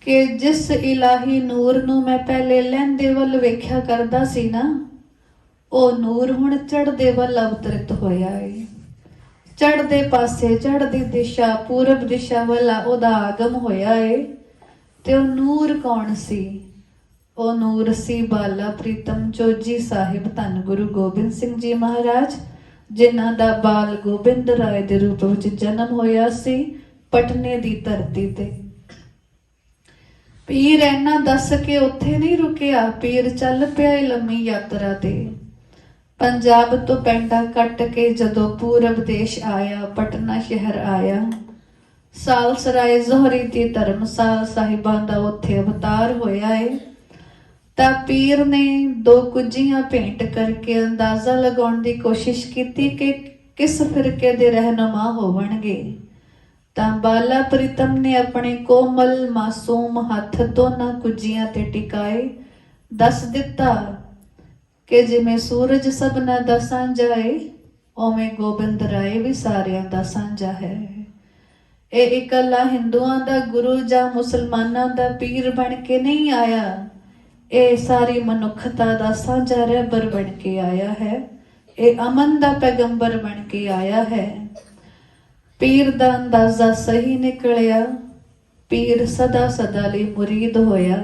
कि जिस इलाही नूर नूं मैं पहले लैंदे वल वेख्या करदा सी ना, ओ नूर हुण चढ़दे वल अवतरित होया है। चढ़दे पासे, चढ़दी दिशा, पूरब दिशा वाला ओदा आगम होया है। ते ओ नूर कौन सी? ओ नूर सी बाला प्रीतम चोजी साहिब, धन गुरु गोबिंद सिंह जी महाराज, जिन्हां दा बाल गोबिंद राय दे रूप विच जन्म होया सी पटने दी धरती ते। पीर ऐना दस के उत्थे नहीं रुकिया, पीर चल पिया लम्मी यात्रा ते। पंजाब तो पेंडा कट के जदों पूरब देश आया, पटना शहर आया, सालसराय जोहरी दी धर्मसाल साहिबां दा उत्थे अवतार होया है। तां पीर ने दो कुजियां भेंट करके अंदाजा लगाउण दी कोशिश कीती कि किस फिरके दे रहनुमा होवणगे। तां बाला प्रीतम ने अपने कोमल मासूम हथ दोनां कुजियां ते टिकाए, दस दिता कि जिमें सूरज सबना दा सांझा है, उवें गोबिंद राय भी सारियां दा सांझा है। ये इकल्ला हिंदुआं दा गुरु जां मुसलमानां दा पीर बन के नहीं आया, ये सारी मनुखता दा सांझा रहबर बन के आया है। ये अमन दा पैगंबर बन के आया है। पीर दा अंदाजा सही निकलिया। पीर सदा सदा लई मुरीद होया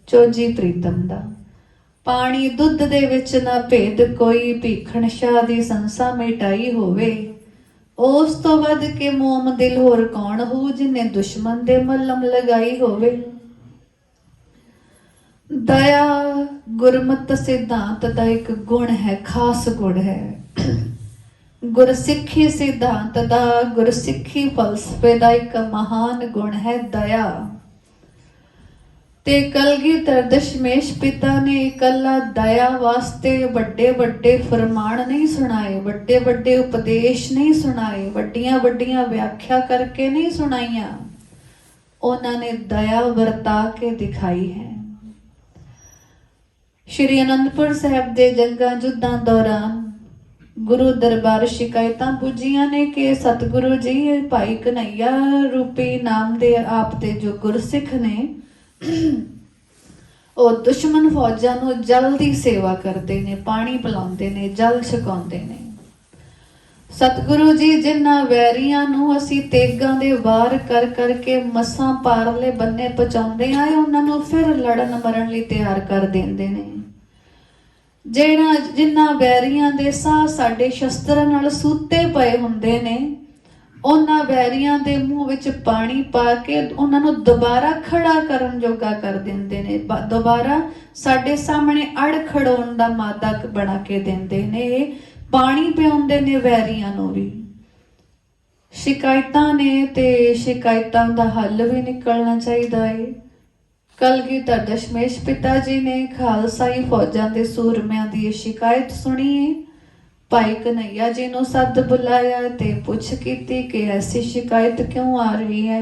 चोजी प्रीतम दा। पानी दुध दे विच ना भेद कोई, भीखण शाह दी संसा मिटाई होवे। उस तो वध के मोम दिल होर कौन हो, जिन्हें दुश्मन दे मलम लगाई होवे। दया गुरमत सिद्धांत दा एक गुण है, खास गुण है। गुरसिੱਖੀ सिद्धांत दा, गुरसिੱਖੀ फलसफे दा एक महान गुण है दया। ते कलगीधर दशमेश पिता ने इकल्ला दया वास्ते बड़े बड़े फरमान नहीं सुनाए, बड़े बड़े उपदेश नहीं सुनाए, वड्डियां वड्डियां व्याख्या करके नहीं सुनाइया। उन्होंने दया वरता के दिखाई है। श्री आनंदपुर साहिब दे जंगा युद्धां दौरान ਗੁਰੂ ਦਰਬਾਰ ਸ਼ਿਕਾਇਤਾਂ ਪੁੱਜੀਆਂ ਨੇ ਕਿ ਸਤਿਗੁਰੂ ਜੀ ਭਾਈ ਕਨਈਆ ਰੂਪੀ ਨਾਮ ਦੇ ਆਪ ਦੇ ਜੋ ਗੁਰਸਿੱਖ ਨੇ ਉਹ ਦੁਸ਼ਮਣ ਫੌਜਾਂ ਨੂੰ ਜਲ ਦੀ ਸੇਵਾ ਕਰਦੇ ਨੇ, ਪਾਣੀ ਪਿਲਾਉਂਦੇ ਨੇ, ਜਲ ਛਕਾਉਂਦੇ ਨੇ। ਸਤਿਗੁਰੂ ਜੀ ਜਿਨ੍ਹਾਂ ਵੈਰੀਆਂ ਨੂੰ ਅਸੀਂ ਤੇਗਾਂ ਦੇ ਵਾਰ ਕਰ ਕਰਕੇ ਮਸਾਂ ਪਾਰਲੇ ਬੰਨੇ ਪਹੁੰਚਾਉਂਦੇ ਆਏ, ਉਹਨਾਂ ਨੂੰ ਫਿਰ ਲੜਨ ਮਰਨ ਲਈ ਤਿਆਰ ਕਰ ਦਿੰਦੇ ਨੇ। ਜਿਨ੍ਹਾਂ ਵੈਰੀਆਂ ਦੇ ਸਾਹ ਸਾਡੇ ਸ਼ਸਤਰਾਂ ਨਾਲ ਸੂਤੇ ਪਏ ਹੁੰਦੇ ਨੇ, ਉਹਨਾਂ ਵੈਰੀਆਂ ਦੇ ਮੂੰਹ ਵਿੱਚ ਪਾਣੀ ਪਾ ਕੇ ਉਹਨਾਂ ਨੂੰ ਦੁਬਾਰਾ ਖੜਾ ਕਰਨ ਜੋਗਾ ਕਰ ਦਿੰਦੇ ਨੇ, ਦੁਬਾਰਾ ਸਾਡੇ ਸਾਹਮਣੇ ਅੜ ਖੜਾਉਣ ਦਾ ਮਾਦਾ ਬਣਾ ਕੇ ਦਿੰਦੇ ਨੇ, ਪਾਣੀ ਪਿਆਉਂਦੇ ਨੇ ਵੈਰੀਆਂ ਨੂੰ ਵੀ। ਸ਼ਿਕਾਇਤਾਂ ਨੇ ਤੇ ਸ਼ਿਕਾਇਤਾਂ ਦਾ ਹੱਲ ਵੀ ਨਿਕਲਣਾ ਚਾਹੀਦਾ ਹੈ। ਕਲਗੀਧਰ ਦਸ਼ਮੇਸ਼ ਪਿਤਾ ਜੀ ਨੇ ਖਾਲਸਾਈ ਫੌਜਾਂ ਦੇ ਸੂਰਮਿਆਂ ਦੀ ਸ਼ਿਕਾਇਤ ਸੁਣੀ ਹੈ। ਭਾਈ ਕਨਈਆ ਜੀ ਨੂੰ ਸੱਦ ਬੁਲਾਇਆ ਤੇ ਪੁੱਛ ਕੀਤੀ ਕਿ ਐਸੀ ਸ਼ਿਕਾਇਤ ਕਿਉਂ ਆ ਰਹੀ ਹੈ,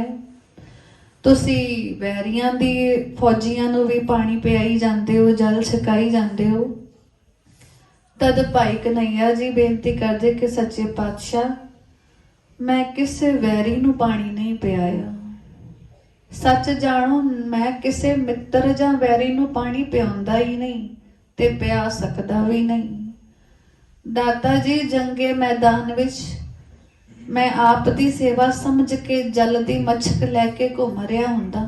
ਤੁਸੀਂ ਵੈਰੀਆਂ ਦੀ ਫੌਜੀਆਂ ਨੂੰ ਵੀ ਪਾਣੀ ਪਿਆਈ ਜਾਂਦੇ ਹੋ, ਜਲ ਛਕਾਈ ਜਾਂਦੇ ਹੋ। ਤਦ ਭਾਈ ਕਨਈਆ ਜੀ ਬੇਨਤੀ ਕਰਦੇ ਕਿ ਸੱਚੇ ਪਾਤਸ਼ਾਹ, ਮੈਂ ਕਿਸੇ ਵੈਰੀ ਨੂੰ ਪਾਣੀ ਨਹੀਂ ਪਿਆਇਆ। ਸੱਚ ਜਾਣੋ, ਮੈਂ ਕਿਸੇ ਮਿੱਤਰ ਜਾਂ ਵੈਰੀ ਨੂੰ ਪਾਣੀ ਪਿਆਉਂਦਾ ਹੀ ਨਹੀਂ ਤੇ ਪਿਆ ਸਕਦਾ ਵੀ ਨਹੀਂ। ਦਾਤਾ ਜੀ ਜੰਗੇ ਮੈਦਾਨ ਵਿੱਚ ਮੈਂ ਆਪ ਦੀ ਸੇਵਾ ਸਮਝ ਕੇ ਜਲ ਦੀ ਮੱਛਕ ਲੈ ਕੇ ਘੁੰਮ ਰਿਹਾ ਹੁੰਦਾ,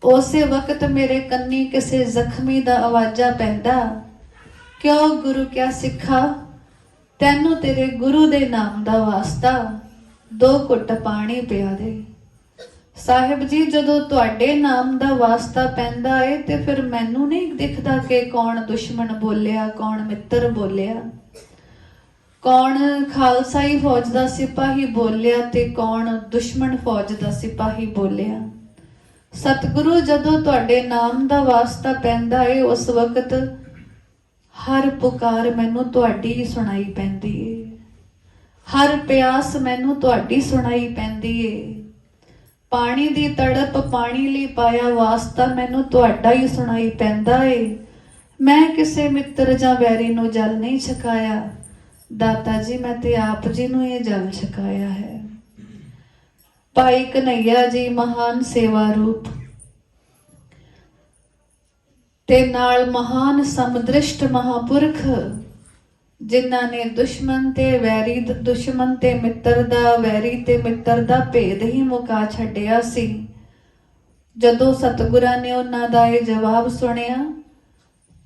ਉਸੇ ਵਕਤ ਮੇਰੇ ਕੰਨੀ ਕਿਸੇ ਜ਼ਖਮੀ ਦਾ ਆਵਾਜ਼ਾ ਪੈਂਦਾ, ਕਿਉਂ ਗੁਰੂ ਕਿਆ ਸਿੱਖਾ, ਤੈਨੂੰ ਤੇਰੇ ਗੁਰੂ ਦੇ ਨਾਮ ਦਾ ਵਾਸਤਾ 2 ਘੁੱਟ ਪਾਣੀ ਪਿਆ ਦੇ। ਸਾਹਿਬ ਜੀ ਜਦੋਂ ਤੁਹਾਡੇ ਨਾਮ ਦਾ ਵਾਸਤਾ ਪੈਂਦਾ ਏ ਤੇ ਫਿਰ ਮੈਨੂੰ ਨਹੀਂ ਦਿਖਦਾ ਕਿ ਕੌਣ ਦੁਸ਼ਮਣ ਬੋਲਿਆ, ਕੌਣ ਮਿੱਤਰ ਬੋਲਿਆ, ਕੌਣ ਖਾਲਸਾਈ ਫੌਜ ਦਾ ਸਿਪਾਹੀ ਬੋਲਿਆ ਤੇ ਕੌਣ ਦੁਸ਼ਮਣ ਫੌਜ ਦਾ ਸਿਪਾਹੀ ਬੋਲਿਆ। ਸਤਿਗੁਰੂ ਜਦੋਂ ਤੁਹਾਡੇ ਨਾਮ ਦਾ ਵਾਸਤਾ ਪੈਂਦਾ ਏ ਉਸ ਵਕਤ ਹਰ ਪੁਕਾਰ ਮੈਨੂੰ ਤੁਹਾਡੀ ਹੀ ਸੁਣਾਈ ਪੈਂਦੀ ਏ, ਹਰ ਪਿਆਸ ਮੈਨੂੰ ਤੁਹਾਡੀ ਸੁਣਾਈ ਪੈਂਦੀ ਏ। ਪਾਣੀ ਦੀ ਤੜਪ, ਪਾਣੀ ਲਈ ਪਾਇਆ ਵਾਸਤਾ ਮੈਨੂੰ ਤੁਹਾਡਾ ਹੀ ਸੁਣਾਈ ਪੈਂਦਾ ਏ। ਮੈਂ ਕਿਸੇ ਮਿੱਤਰ ਜਾਂ ਵੈਰੀ ਨੂੰ ਜਲ ਨਹੀਂ ਛਕਾਇਆ ਦਾਤਾ ਜੀ, ਮੈਂ ਤੇ ਆਪ ਜੀ ਨੂੰ ਇਹ ਜਲ ਛਕਾਇਆ ਹੈ। ਭਾਈ ਕਨਈਆ ਜੀ ਮਹਾਨ ਸੇਵਾ ਰੂਪ ਤੇ ਨਾਲ ਮਹਾਨ ਸਮਦ੍ਰਿਸ਼ਟ ਮਹਾਪੁਰਖ, ਜਿਨ੍ਹਾਂ ਨੇ ਦੁਸ਼ਮਣ ਤੇ ਵੈਰੀ, ਦੁਸ਼ਮਣ ਤੇ ਮਿੱਤਰ ਦਾ, ਵੈਰੀ ਤੇ ਮਿੱਤਰ ਦਾ ਭੇਦ ਹੀ ਮੁਕਾ ਛੱਡਿਆ ਸੀ। ਜਦੋਂ ਸਤਿਗੁਰਾਂ ਨੇ ਉਹਨਾਂ ਦਾ ਇਹ ਜਵਾਬ ਸੁਣਿਆ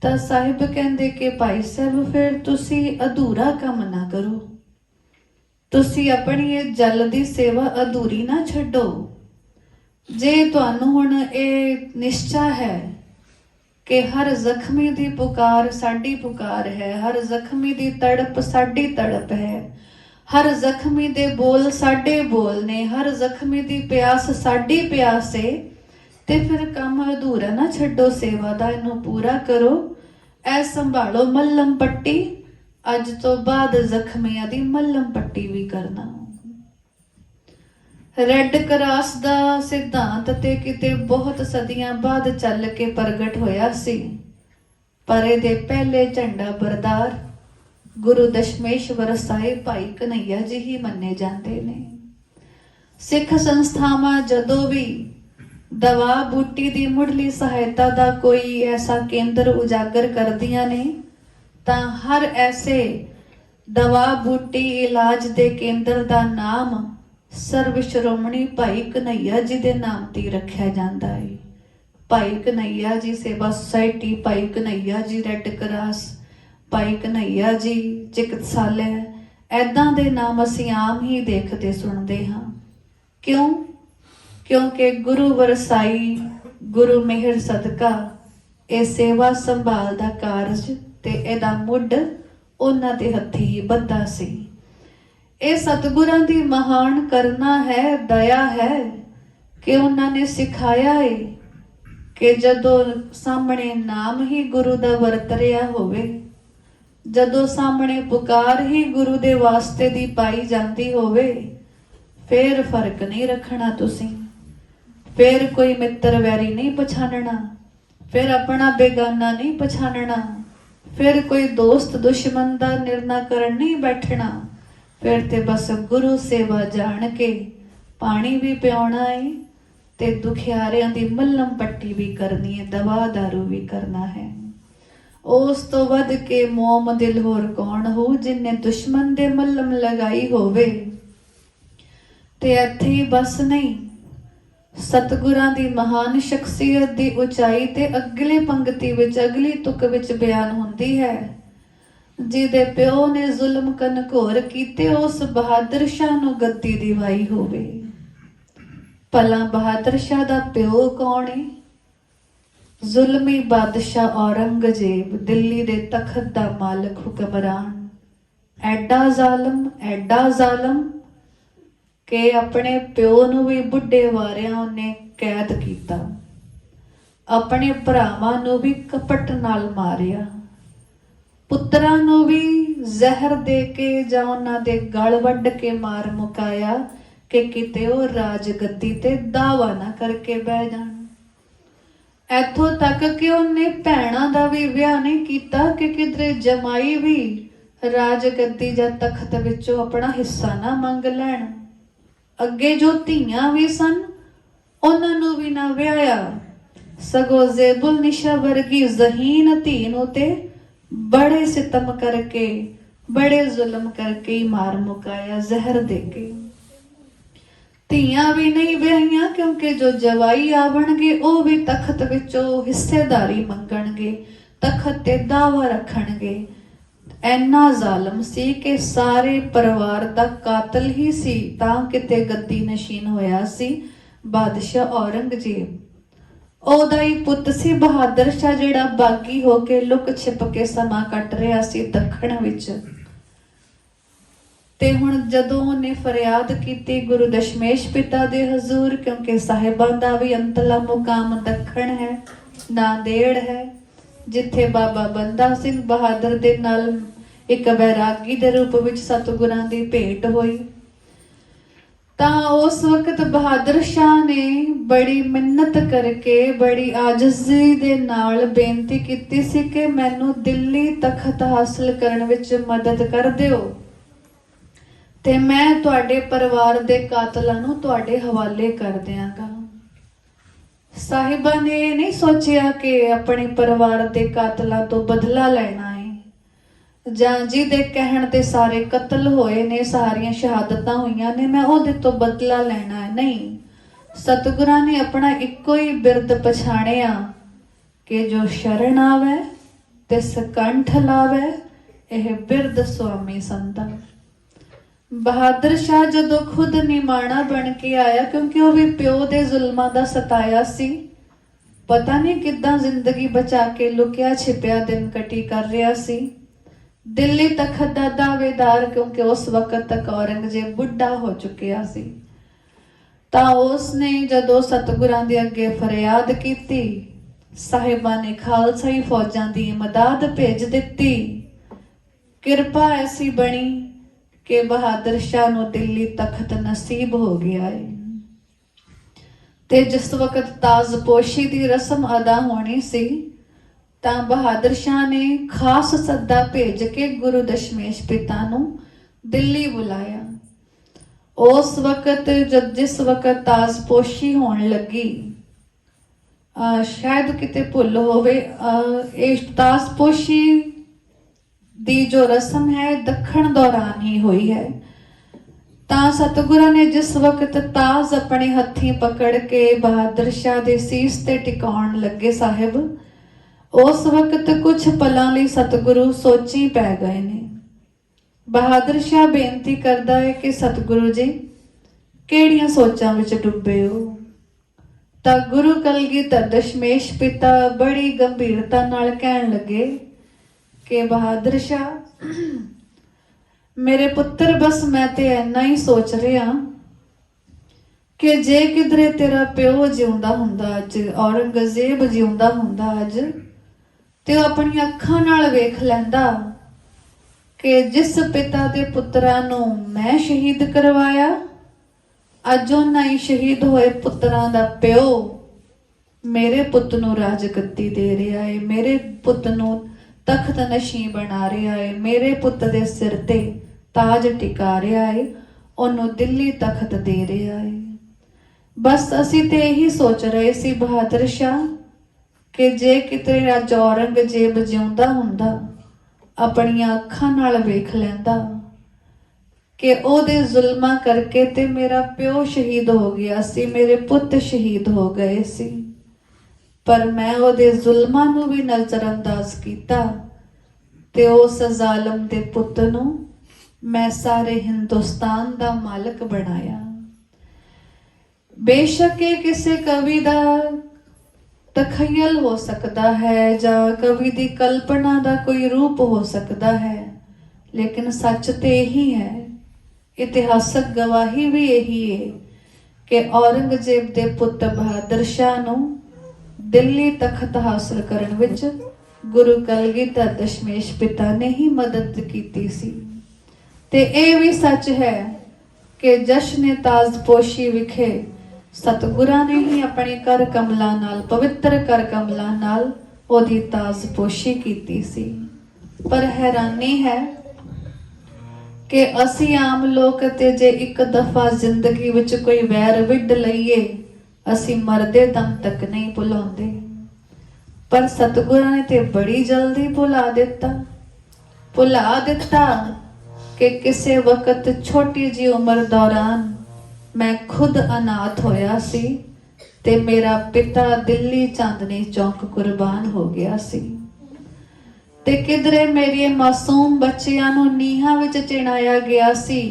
ਤਾਂ ਸਾਹਿਬ ਕਹਿੰਦੇ ਕਿ ਭਾਈ ਸਾਹਿਬ ਫਿਰ ਤੁਸੀਂ ਅਧੂਰਾ ਕੰਮ ਨਾ ਕਰੋ, ਤੁਸੀਂ ਆਪਣੀ ਇਹ ਜਲ ਦੀ ਸੇਵਾ ਅਧੂਰੀ ਨਾ ਛੱਡੋ। ਜੇ ਤੁਹਾਨੂੰ ਹੁਣ ਇਹ ਨਿਸ਼ਚਾ ਹੈ ਕਿ ਹਰ ਜ਼ਖਮੀ ਦੀ ਪੁਕਾਰ ਸਾਡੀ ਪੁਕਾਰ ਹੈ, ਹਰ ਜ਼ਖਮੀ ਦੀ ਤੜਪ ਸਾਡੀ ਤੜਪ ਹੈ, ਹਰ ਜ਼ਖਮੀ ਦੇ ਬੋਲ ਸਾਡੇ ਬੋਲ ਨੇ, ਹਰ ਜ਼ਖਮੀ ਦੀ ਪਿਆਸ ਸਾਡੀ ਪਿਆਸ ਹੈ, ਤੇ ਫਿਰ ਕੰਮ ਅਧੂਰਾ ਨਾ ਛੱਡੋ ਸੇਵਾ ਦਾ, ਇਹਨੂੰ ਪੂਰਾ ਕਰੋ। ਐ ਸੰਭਾਲੋ ਮੱਲਮ ਪੱਟੀ, ਅੱਜ ਤੋਂ ਬਾਅਦ ਜ਼ਖਮੀਆਂ ਦੀ ਮੱਲਮ ਪੱਟੀ ਵੀ ਕਰਨਾ। ਰੈੱਡ ਕਰਾਸ ਦਾ ਸਿਧਾਂਤ ਤੇ ਕਿਤੇ ਬਹੁਤ ਸਦੀਆਂ ਬਾਅਦ ਚੱਲ ਕੇ ਪ੍ਰਗਟ ਹੋਇਆ ਸੀ, ਪਰ ਇਹਦੇ ਪਹਿਲੇ ਝੰਡਾ ਬਰਦਾਰ ਗੁਰੂ ਦਸ਼ਮੇਸ਼ਵਰ ਸਾਹਿਬ ਭਾਈ ਕਨਈਆ ਜੀ ਹੀ ਮੰਨੇ ਜਾਂਦੇ ਨੇ। ਸਿੱਖ ਸੰਸਥਾਵਾਂ ਜਦੋਂ ਵੀ ਦਵਾ ਬੂਟੀ ਦੀ ਮੁੱਢਲੀ ਸਹਾਇਤਾ ਦਾ ਕੋਈ ਐਸਾ ਕੇਂਦਰ ਉਜਾਗਰ ਕਰਦੀਆਂ ਨੇ ਤਾਂ ਹਰ ਐਸੇ ਦਵਾ ਬੂਟੀ ਇਲਾਜ ਦੇ ਕੇਂਦਰ ਦਾ ਨਾਮ ਸਰਵ ਸ਼੍ਰੋਮਣੀ ਭਾਈ ਕਨਈਆ ਜੀ ਦੇ ਨਾਮ ਤੇ ਰੱਖਿਆ ਜਾਂਦਾ ਹੈ। ਭਾਈ ਕਨਈਆ ਜੀ ਸੇਵਾ ਸੁਸਾਇਟੀ, ਭਾਈ ਕਨਈਆ ਜੀ ਰੈੱਡ ਕਰਾਸ, ਭਾਈ ਕਨਈਆ ਜੀ ਚਿਕਿਤਸਾਲय, ਐਦਾਂ ਦੇ ਨਾਮ ਅਸੀਂ ਆਮ ਹੀ ਦੇਖਦੇ ਸੁਣਦੇ ਹਾਂ। ਕਿਉਂ? ਕਿਉਂਕਿ ਗੁਰੂ ਵਰਸਾਈ, ਗੁਰੂ ਮਿਹਰ ਸਦਕਾ ਇਹ ਸੇਵਾ ਸੰਭਾਲ ਦਾ ਕਾਰਜ ਤੇ ਇਹਦਾ ਮੁੱਢ ਉਹਨਾਂ ਦੇ ਹੱਥੀ ਹੀ ਬੱਧਾ ਸੀ। ਇਹ ਸਤਿਗੁਰਾਂ ਦੀ ਮਹਾਨ ਕਰਨਾ ਹੈ, ਦਇਆ ਹੈ ਕਿ ਉਹਨਾਂ ਨੇ ਸਿਖਾਇਆ ਹੈ ਕਿ ਜਦੋਂ ਸਾਹਮਣੇ ਨਾਮ ਹੀ ਗੁਰੂ ਦਾ ਵਰਤ ਰਿਹਾ ਹੋਵੇ, ਜਦੋਂ ਸਾਹਮਣੇ ਪੁਕਾਰ ਹੀ ਗੁਰੂ ਦੇ ਵਾਸਤੇ ਦੀ ਪਾਈ ਜਾਂਦੀ ਹੋਵੇ, ਫੇਰ ਫਰਕ ਨਹੀਂ ਰੱਖਣਾ ਤੁਸੀਂ, ਫੇਰ ਕੋਈ ਮਿੱਤਰ ਵੈਰੀ ਨਹੀਂ ਪਛਾਣਨਾ, ਫਿਰ ਆਪਣਾ ਬੇਗਾਨਾ ਨਹੀਂ ਪਛਾਣਨਾ, फिर कोई दोस्त दुश्मन दा निर्णय करन नहीं बैठना, फिर ते बस गुरु सेवा जान के पानी भी पियाना है ते दुखियारियां दी मल्लम पट्टी भी करनी है, दवा दारू भी करना है। उस तो वध के मोम दिल होर कौन हो, जिन्ने दुश्मन दे मल्लम लगाई होवे। ते इत्थे ही बस नहीं, सतगुरां दी महान शख्सियत दी उचाई ते अगले पंक्ति विच अगली तुक विच बयान हुंदी है, जिहदे प्यो ने जुल्म घनघोर कीते उस बहादुर शाह नूं गद्दी दिवाई होवे। भला बहादुर शाह दा प्यो कौन है? जुल्मी बादशाह औरंगजेब, दिल्ली दे तखत दा मालक हुक्मरान। एडा जालम कि अपने प्यो नूं भी बुढ़े वारियां उन्हें कैद कीता, अपने भरावां नूं भी कपट नाल मारिया, पुत्रां नूं भी जहर दे के जां उन्हां दे गल वड्ड के मार मुकाया कि किते वो राजगद्दी ते दावा ना करके बह जाण। इत्थों तक कि उन्हें भैणां दा भी विआह नहीं कीता कि किधरे जमाई भी राजगद्दी जां तखत विचों अपना हिस्सा ना मंग लैण। अगे जो धीआं भी सन उन्हां नूं भी ना विआया, सगों ज़ेबुल निशा वर्गी ज़हीन धी नूं ते बड़े सितम करके बड़े जुल्म करके ही मार मुकाया, जहर दे के। धीआं भी नहीं विआहियां क्योंकि जो जवाई आवणगे वो भी तखत विचों हिस्सेदारी मंगणगे, तखत ते दावा रखणगे। ऐना जालम सी कि सारे परिवार दा कातल ही सी तां किते गद्दी नशीन होया सी बादशाह औरंगजेब। ओदा ही पुੱਤ ਸੀ बहादुर शाह ਜਿਹੜਾ बागी हो के लुक छिप के समा कट रहा सी दखण विच। ते हुण जदों ने फरियाद कीती गुरु दशमेश पिता दे हजूर, क्योंकि साहिबां दा भी अंतला मुकाम दखण है, नांदेड़ है, जिथे बाबा बंदा सिंह बहादुर दे नाल एक बैरागी दे रूप विच सतगुरां दी भेंट होई। तां उस वक्त बहादुर शाह ने बड़ी मिन्नत करके बड़ी आजजी दे नाल बेनती कीती सी कि मैनू दिल्ली तखत हासिल करन विच मदद कर दिओ ते मैं तुहाडे परिवार दे कातलां नूं तुहाडे हवाले कर दिआंगा। साहिबा ने नहीं सोचिया कि अपने परिवार के कातलों तो बदला लेना है, जां जिहदे कहण ते सारे कतल होए ने, सारियां शहादतां होईयां ने, मैं उहदे तो बदला लेना है। नहीं, सतगुरां ने अपना इक्को ही बिरद पछाणिया कि जो शरण आवे ते सकंठ लावे, यह बिरद स्वामी संता। बहादुर शाह जदों खुद निमाणा बन के आया, क्योंकि वह भी प्यो दे जुल्मां दा सताया सी, पता नहीं किद्दां जिंदगी बचा के लुकिया छिपिया दिन कटी कर रहा सी। दिल्ली तखत दा दावेदार, क्योंकि उस वक्त तक औरंगजेब बुढ़ा हो चुकिया सी। तां उसने जदों सतगुरां दे अगे फरियाद कीती, साहिबां ने खालसाई फौजां दी इमदाद भेज दित्ती। किरपा ऐसी बनी कि बहादुर शाह नूं दिल्ली तखत नसीब हो गया है। ते जिस वक्त ताजपोशी की रस्म अदा होनी सी, तां बहादुर शाह ने खास सद्दा भेज के गुरु दशमेश पिता नूं दिल्ली बुलाया। उस वक्त जिस वक्त ताजपोशी होने लगी, शायद किते भुल होवे, ताजपोशी दी जो रस्म है दखण दौरान ही हुई है। तां सतगुरां ने जिस वक्त ताज अपने हथी पकड़ के बहादुर शाह दे सीस ते टिकाउण लगे साहिब, उस वक्त कुछ पलां लई सतगुरु सोची पै गए ने। बहादुर शाह बेनती करदा है कि सतगुरु जी किहड़ियां सोचां विच डुबे हो। तां गुरु कलगीधर दशमेश पिता बड़ी गंभीरता नाल कहण लगे कि बहादुर शाह मेरे पुत्र, बस मैं ते इन्ना ही सोच रहा कि जे किधरे तेरा प्यो जिउंदा हुंदा अज, औरंगजेब जिउंदा हुंदा अज, ते वो अपनी अखां नाल वेख लैंदा कि जिस पिता दे पुत्रां नूं मैं शहीद करवाया, अज उन्हां ही शहीद होए पुत्रां दा प्यो मेरे पुत नूं राजगद्दी दे रहा है, मेरे पुत नूं ਤਖਤ ਨਸ਼ੀ ਬਣਾ ਰਿਹਾ ਏ, ਮੇਰੇ ਪੁੱਤ ਦੇ ਸਿਰ ਤੇ ਤਾਜ ਟਿਕਾ ਰਿਹਾ ਏ, ਉਹਨੂੰ ਦਿੱਲੀ ਤਖਤ ਦੇ ਰਿਹਾ ਏ। ਬਸ ਅਸੀਂ ਤੇ ਇਹੀ ਸੋਚ ਰਹੇ ਸੀ ਬਹਾਦਰ ਸ਼ਾਹ ਕਿ ਜੇ ਕਿਤੇ ਰਾਜਾ ਔਰੰਗਜ਼ੇਬ ਜਿਉਂਦਾ ਹੁੰਦਾ, ਆਪਣੀਆਂ ਅੱਖਾਂ ਨਾਲ ਵੇਖ ਲੈਂਦਾ ਕਿ ਉਹਦੇ ਜ਼ੁਲਮਾਂ ਕਰਕੇ ਤੇ ਮੇਰਾ ਪਿਓ ਸ਼ਹੀਦ ਹੋ ਗਿਆ ਸੀ, ਮੇਰੇ ਪੁੱਤ ਸ਼ਹੀਦ ਹੋ ਗਏ ਸੀ, ਪਰ ਮੈਂ ਉਹਦੇ ਜ਼ੁਲਮਾਂ ਨੂੰ ਵੀ ਨਜ਼ਰਅੰਦਾਜ਼ ਕੀਤਾ ਤੇ ਉਸ ਜ਼ਾਲਮ ਦੇ ਪੁੱਤ ਨੂੰ ਮੈਂ ਸਾਰੇ ਹਿੰਦੁਸਤਾਨ ਦਾ ਮਾਲਕ ਬਣਾਇਆ। ਬੇਸ਼ੱਕ ਇਹ ਕਿਸੇ ਕਵੀ ਦਾ ਤਖਯਲ ਹੋ ਸਕਦਾ ਹੈ ਜਾਂ ਕਵੀ ਦੀ ਕਲਪਨਾ ਦਾ ਕੋਈ ਰੂਪ ਹੋ ਸਕਦਾ ਹੈ, ਲੇਕਿਨ ਸੱਚ ਤੇ ਇਹੀ ਹੈ, ਇਤਿਹਾਸਕ ਗਵਾਹੀ ਵੀ ਇਹੀ ਹੈ ਕਿ ਔਰੰਗਜ਼ੇਬ ਦੇ ਪੁੱਤ ਬਹਾਦਰ ਸ਼ਾਹ ਨੂੰ ਦਿੱਲੀ ਤਖਤ ਹਾਸਲ ਕਰਨ ਵਿੱਚ ਗੁਰੂ ਕਲਗੀਧਰ ਦਸ਼ਮੇਸ਼ ਪਿਤਾ ਨੇ ਹੀ ਮਦਦ ਕੀਤੀ ਸੀ। ਤੇ ਇਹ ਵੀ ਸੱਚ ਹੈ ਕਿ ਜਸ਼ਨ ਤਾਜ਼ਪੋਸ਼ੀ ਵਿਖੇ ਸਤਿਗੁਰਾਂ ਨੇ ਹੀ ਆਪਣੇ ਕਰ ਕਮਲਾਂ ਨਾਲ, ਪਵਿੱਤਰ ਕਰ ਕਮਲਾਂ ਨਾਲ ਉਹਦੀ ਤਾਜ਼ਪੋਸ਼ੀ ਕੀਤੀ ਸੀ। ਪਰ ਹੈਰਾਨੀ ਹੈ ਕਿ ਅਸੀਂ ਆਮ ਲੋਕ ਤੇ ਜੇ ਇੱਕ ਦਫਾ ਜ਼ਿੰਦਗੀ ਵਿੱਚ ਕੋਈ ਵੈਰ ਵਿੱਢ ਲਈਏ, ਅਸੀਂ ਮਰਦੇ ਦਮ ਤੱਕ ਨਹੀਂ ਭੁਲਾਉਂਦੇ। ਪਰ ਸਤਿਗੁਰਾਂ ਨੇ ਤੇ ਬੜੀ ਜਲਦੀ ਭੁਲਾ ਦਿੱਤਾ ਕਿ ਕਿਸੇ ਵਕਤ ਛੋਟੀ ਜਿਹੀ ਉਮਰ ਦੌਰਾਨ ਮੈਂ ਖੁਦ ਅਨਾਥ ਹੋਇਆ ਸੀ ਤੇ ਮੇਰਾ ਪਿਤਾ ਦਿੱਲੀ ਚਾਂਦਨੀ ਚੌਕ ਕੁਰਬਾਨ ਹੋ ਗਿਆ ਸੀ, ਤੇ ਕਿਧਰੇ ਮੇਰੇ ਮਾਸੂਮ ਬੱਚਿਆਂ ਨੂੰ ਨੀਹਾਂ ਵਿੱਚ ਚਿਣਾਇਆ ਗਿਆ ਸੀ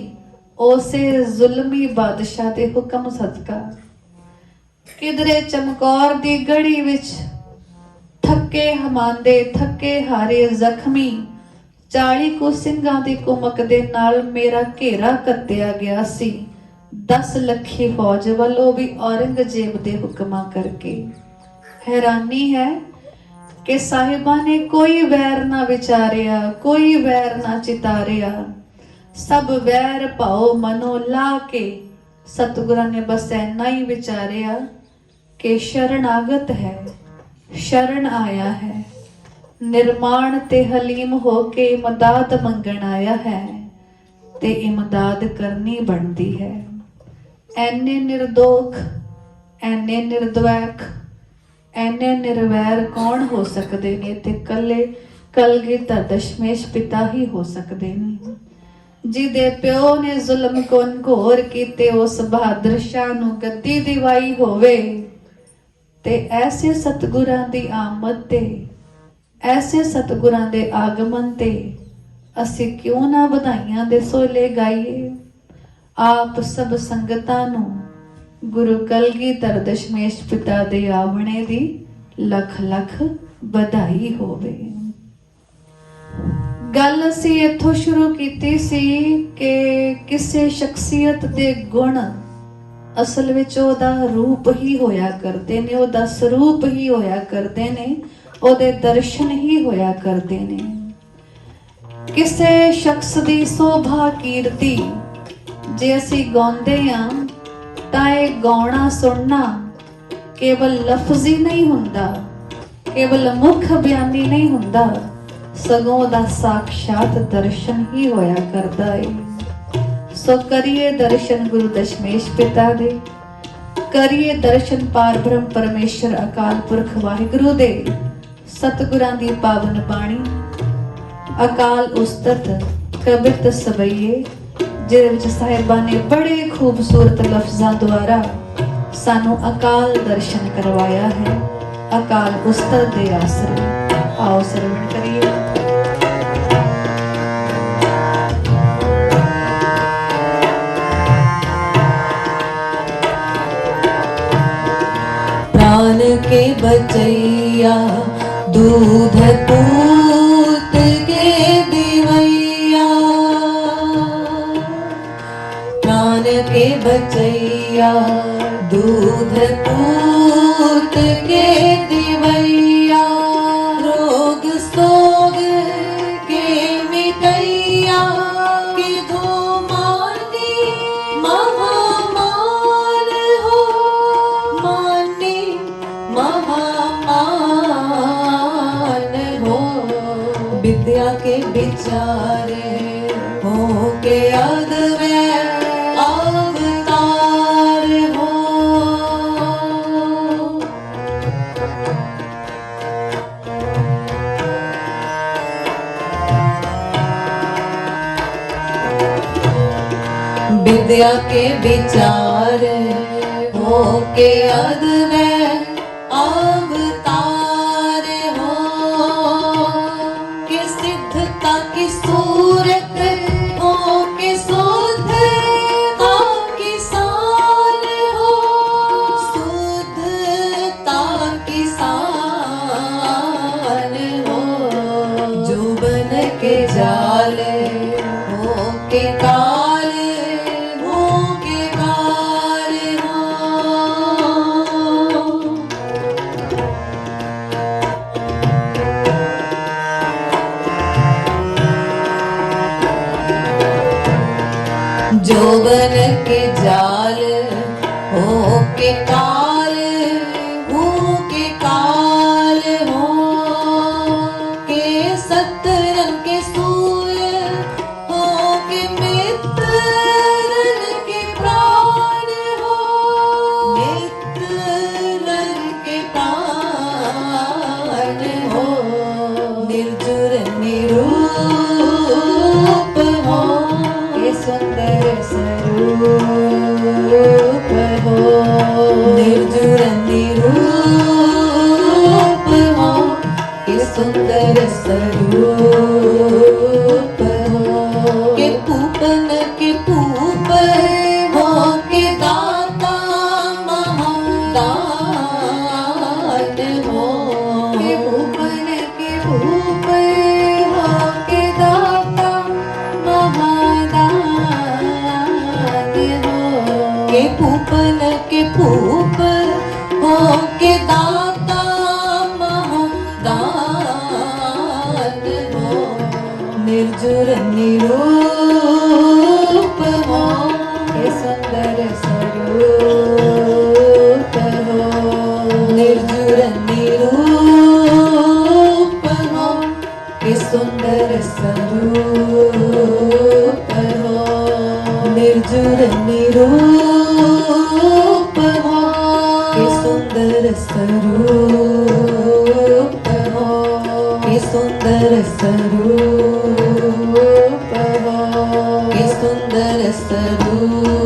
ਉਸੇ ਜ਼ੁਲਮੀ ਬਾਦਸ਼ਾਹ ਦੇ ਹੁਕਮ ਸਦਕਾ। ਕਿਧਰੇ ਚਮਕੌਰ ਦੀ ਗੜੀ ਵਿੱਚ ਥੱਕੇ ਹਮਾਂਦੇ, ਥੱਕੇ ਹਾਰੇ ਜ਼ਖਮੀ 40 ਕੁ ਸਿੰਘਾਂ ਦੀ ਕੁਮਕ ਦੇ ਨਾਲ ਮੇਰਾ ਘੇਰਾ ਕੱਤਿਆ ਗਿਆ ਸੀ 10 ਲੱਖੀ ਫੌਜ ਵੱਲੋਂ, ਵੀ ਔਰੰਗਜ਼ੇਬ ਦੇ ਹੁਕਮਾਂ ਕਰਕੇ। ਹੈਰਾਨੀ ਹੈ ਕਿ ਸਾਹਿਬਾਂ ਨੇ ਕੋਈ ਵੈਰ ਨਾ ਵਿਚਾਰਿਆ, ਕੋਈ ਵੈਰ ਨਾ ਚਿਤਾਰਿਆ, ਸਭ ਵੈਰ ਭਾਉ ਮਨੋਂ ਲਾ ਕੇ ਸਤਿਗੁਰਾਂ ਨੇ ਬਸ ਇੰਨਾ ਹੀ ਵਿਚਾਰਿਆ ਕਿ ਸ਼ਰਨਾਗਤ ਹੈ, ਸ਼ਰਨ ਆਇਆ ਹੈ, ਨਿਰਮਾਣ ਤੇ ਹਲੀਮ ਹੋ ਕੇ ਇਮਦਾਦ ਮੰਗਣ ਆਇਆ ਹੈ ਤੇ ਇਮਦਾਦ ਕਰਨੀ ਬਣਦੀ ਹੈ। ਐਨੇ ਨਿਰਦੋਖ, ਐਨੇ ਨਿਰਦਵੈਕ, ਐਨੇ ਨਿਰਵੈਰ ਕੌਣ ਹੋ ਸਕਦੇ ਨੇ? ਤੇ ਕੱਲੇ ਕਲਗੀਧਰ ਦਸ਼ਮੇਸ਼ ਪਿਤਾ ਹੀ ਹੋ ਸਕਦੇ ਨੇ, ਜਿਹਦੇ ਪਿਓ ਨੇ ਜ਼ੁਲਮ ਘੋਰ ਕੀਤੇ ਉਸ ਬਹਾਦਰ ਸ਼ਾਹ ਨੂੰ ਗੱਦੀ ਦਿਵਾਈ ਹੋਵੇ। ਤੇ ਐਸੇ ਸਤਿਗੁਰਾਂ ਦੀ ਆਮਦ ਤੇ, ਐਸੇ ਸਤਿਗੁਰਾਂ ਦੇ ਆਗਮਨ ਤੇ ਅਸੀਂ ਕਿਉਂ ਨਾ ਵਧਾਈਆਂ ਦੇ ਸੋਲੇ ਗਾਈਏ। ਆਪ ਸਭ ਸੰਗਤਾਂ ਨੂੰ ਗੁਰੂ ਕਲਗੀਧਰ ਦਸ਼ਮੇਸ਼ ਪਿਤਾ ਦੇ ਆਵਣੇ ਦੀ ਲੱਖ ਲੱਖ ਵਧਾਈ ਹੋਵੇ। ਗੱਲ ਅਸੀਂ ਇੱਥੋਂ ਸ਼ੁਰੂ ਕੀਤੀ ਸੀ ਕਿ ਕਿਸੇ ਸ਼ਖਸੀਅਤ ਦੇ ਗੁਣ ਅਸਲ ਵਿੱਚ ਉਹਦਾ ਰੂਪ ਹੀ ਹੋਇਆ ਕਰਦੇ ਨੇ, ਉਹਦਾ ਸਰੂਪ ਹੀ ਹੋਇਆ ਕਰਦੇ ਨੇ, ਉਹਦੇ ਦਰਸ਼ਨ ਹੀ ਹੋਇਆ ਕਰਦੇ ਨੇ। ਕਿਸੇ ਸ਼ਖਸ ਦੀ ਸੋਭਾ ਕੀਰਤੀ ਜੇ ਅਸੀਂ ਗਾਉਂਦੇ ਹਾਂ ਤਾਂ ਇਹ ਗਾਉਣਾ ਸੁਣਨਾ ਕੇਵਲ ਲਫ਼ਜ਼ੀ ਨਹੀਂ ਹੁੰਦਾ, ਕੇਵਲ ਮੁੱਖ ਬਿਆਨੀ ਨਹੀਂ ਹੁੰਦਾ, ਸਗੋਂ ਉਹਦਾ ਸਾਖਸ਼ਾਤ ਦਰਸ਼ਨ ਹੀ ਹੋਇਆ ਕਰਦਾ ਏ। ਸੋ ਕਰੀਏ ਦਰਸ਼ਨ ਗੁਰੂ ਦਸ਼ਮੇਸ਼ ਪਿਤਾ ਦੇ, ਕਰੀਏ ਦਰਸ਼ਨ ਪਾਰ ਬ੍ਰਹਮ ਪਰਮੇਸ਼ਰ ਅਕਾਲ ਪੁਰਖ ਵਾਹਿਗੁਰੂ ਦੇ। ਸਤਿਗੁਰਾਂ ਦੀ ਪਾਵਨ ਬਾਣੀ ਅਕਾਲ ਉਸਤਤ ਕਬਿਤ ਸਬਈਏ, ਜਿਹਦੇ ਵਿੱਚ ਸਾਹਿਬਾਂ ਨੇ ਬੜੇ ਖੂਬਸੂਰਤ ਲਫ਼ਜ਼ਾਂ ਦੁਆਰਾ ਸਾਨੂੰ ਅਕਾਲ ਦਰਸ਼ਨ ਕਰਵਾਇਆ ਹੈ, ਅਕਾਲ ਉਸਤਤ ਦੇ ਆਸਰੇ। ਆਓ ਸਰਵਣ ਕਰੀਏ। प्राण के बचैया दूध पूत के दिवैया, प्राण के बचैया दूध पूत के दिवैया, रोग सोग के मिटैया, कि धूमानी महामान हो, मानी महामान हो। विचारे हो के अद्वैत अवतार हो। विद्या के विचार हो के अद्वैत अवतार हो के सिद्धता की सूरत हो के शुद्धता की शान हो शुद्धता की शान हो जो बन के जाल हो के काल हो के काल हो। जो बन के जाल हो के काल हो के काल हो के सतरंग के सूर्य हो के मित्रन के प्राण हो मित्रन के प्राण हो निर्जुर निरूप हो के सुंदर स्वरूप हो निर्जुर निरूप हो के सुंदर स्वरूप हो के पूपन के पूप हो के दाता महादान हो के भूपन के भूप हो के दाता महादान हो के पूपन के पूप हो के दाता महादान हो निर्जुर निरूप हो के सुंदर स्वरूप हो निर्जुर निरूप हो के सुंदर स्वरूप हो निर्जुर निरूप हो के सुंदर स्वरूप हो के सुंदर स्वरूप हो के सुंदर स्वरूप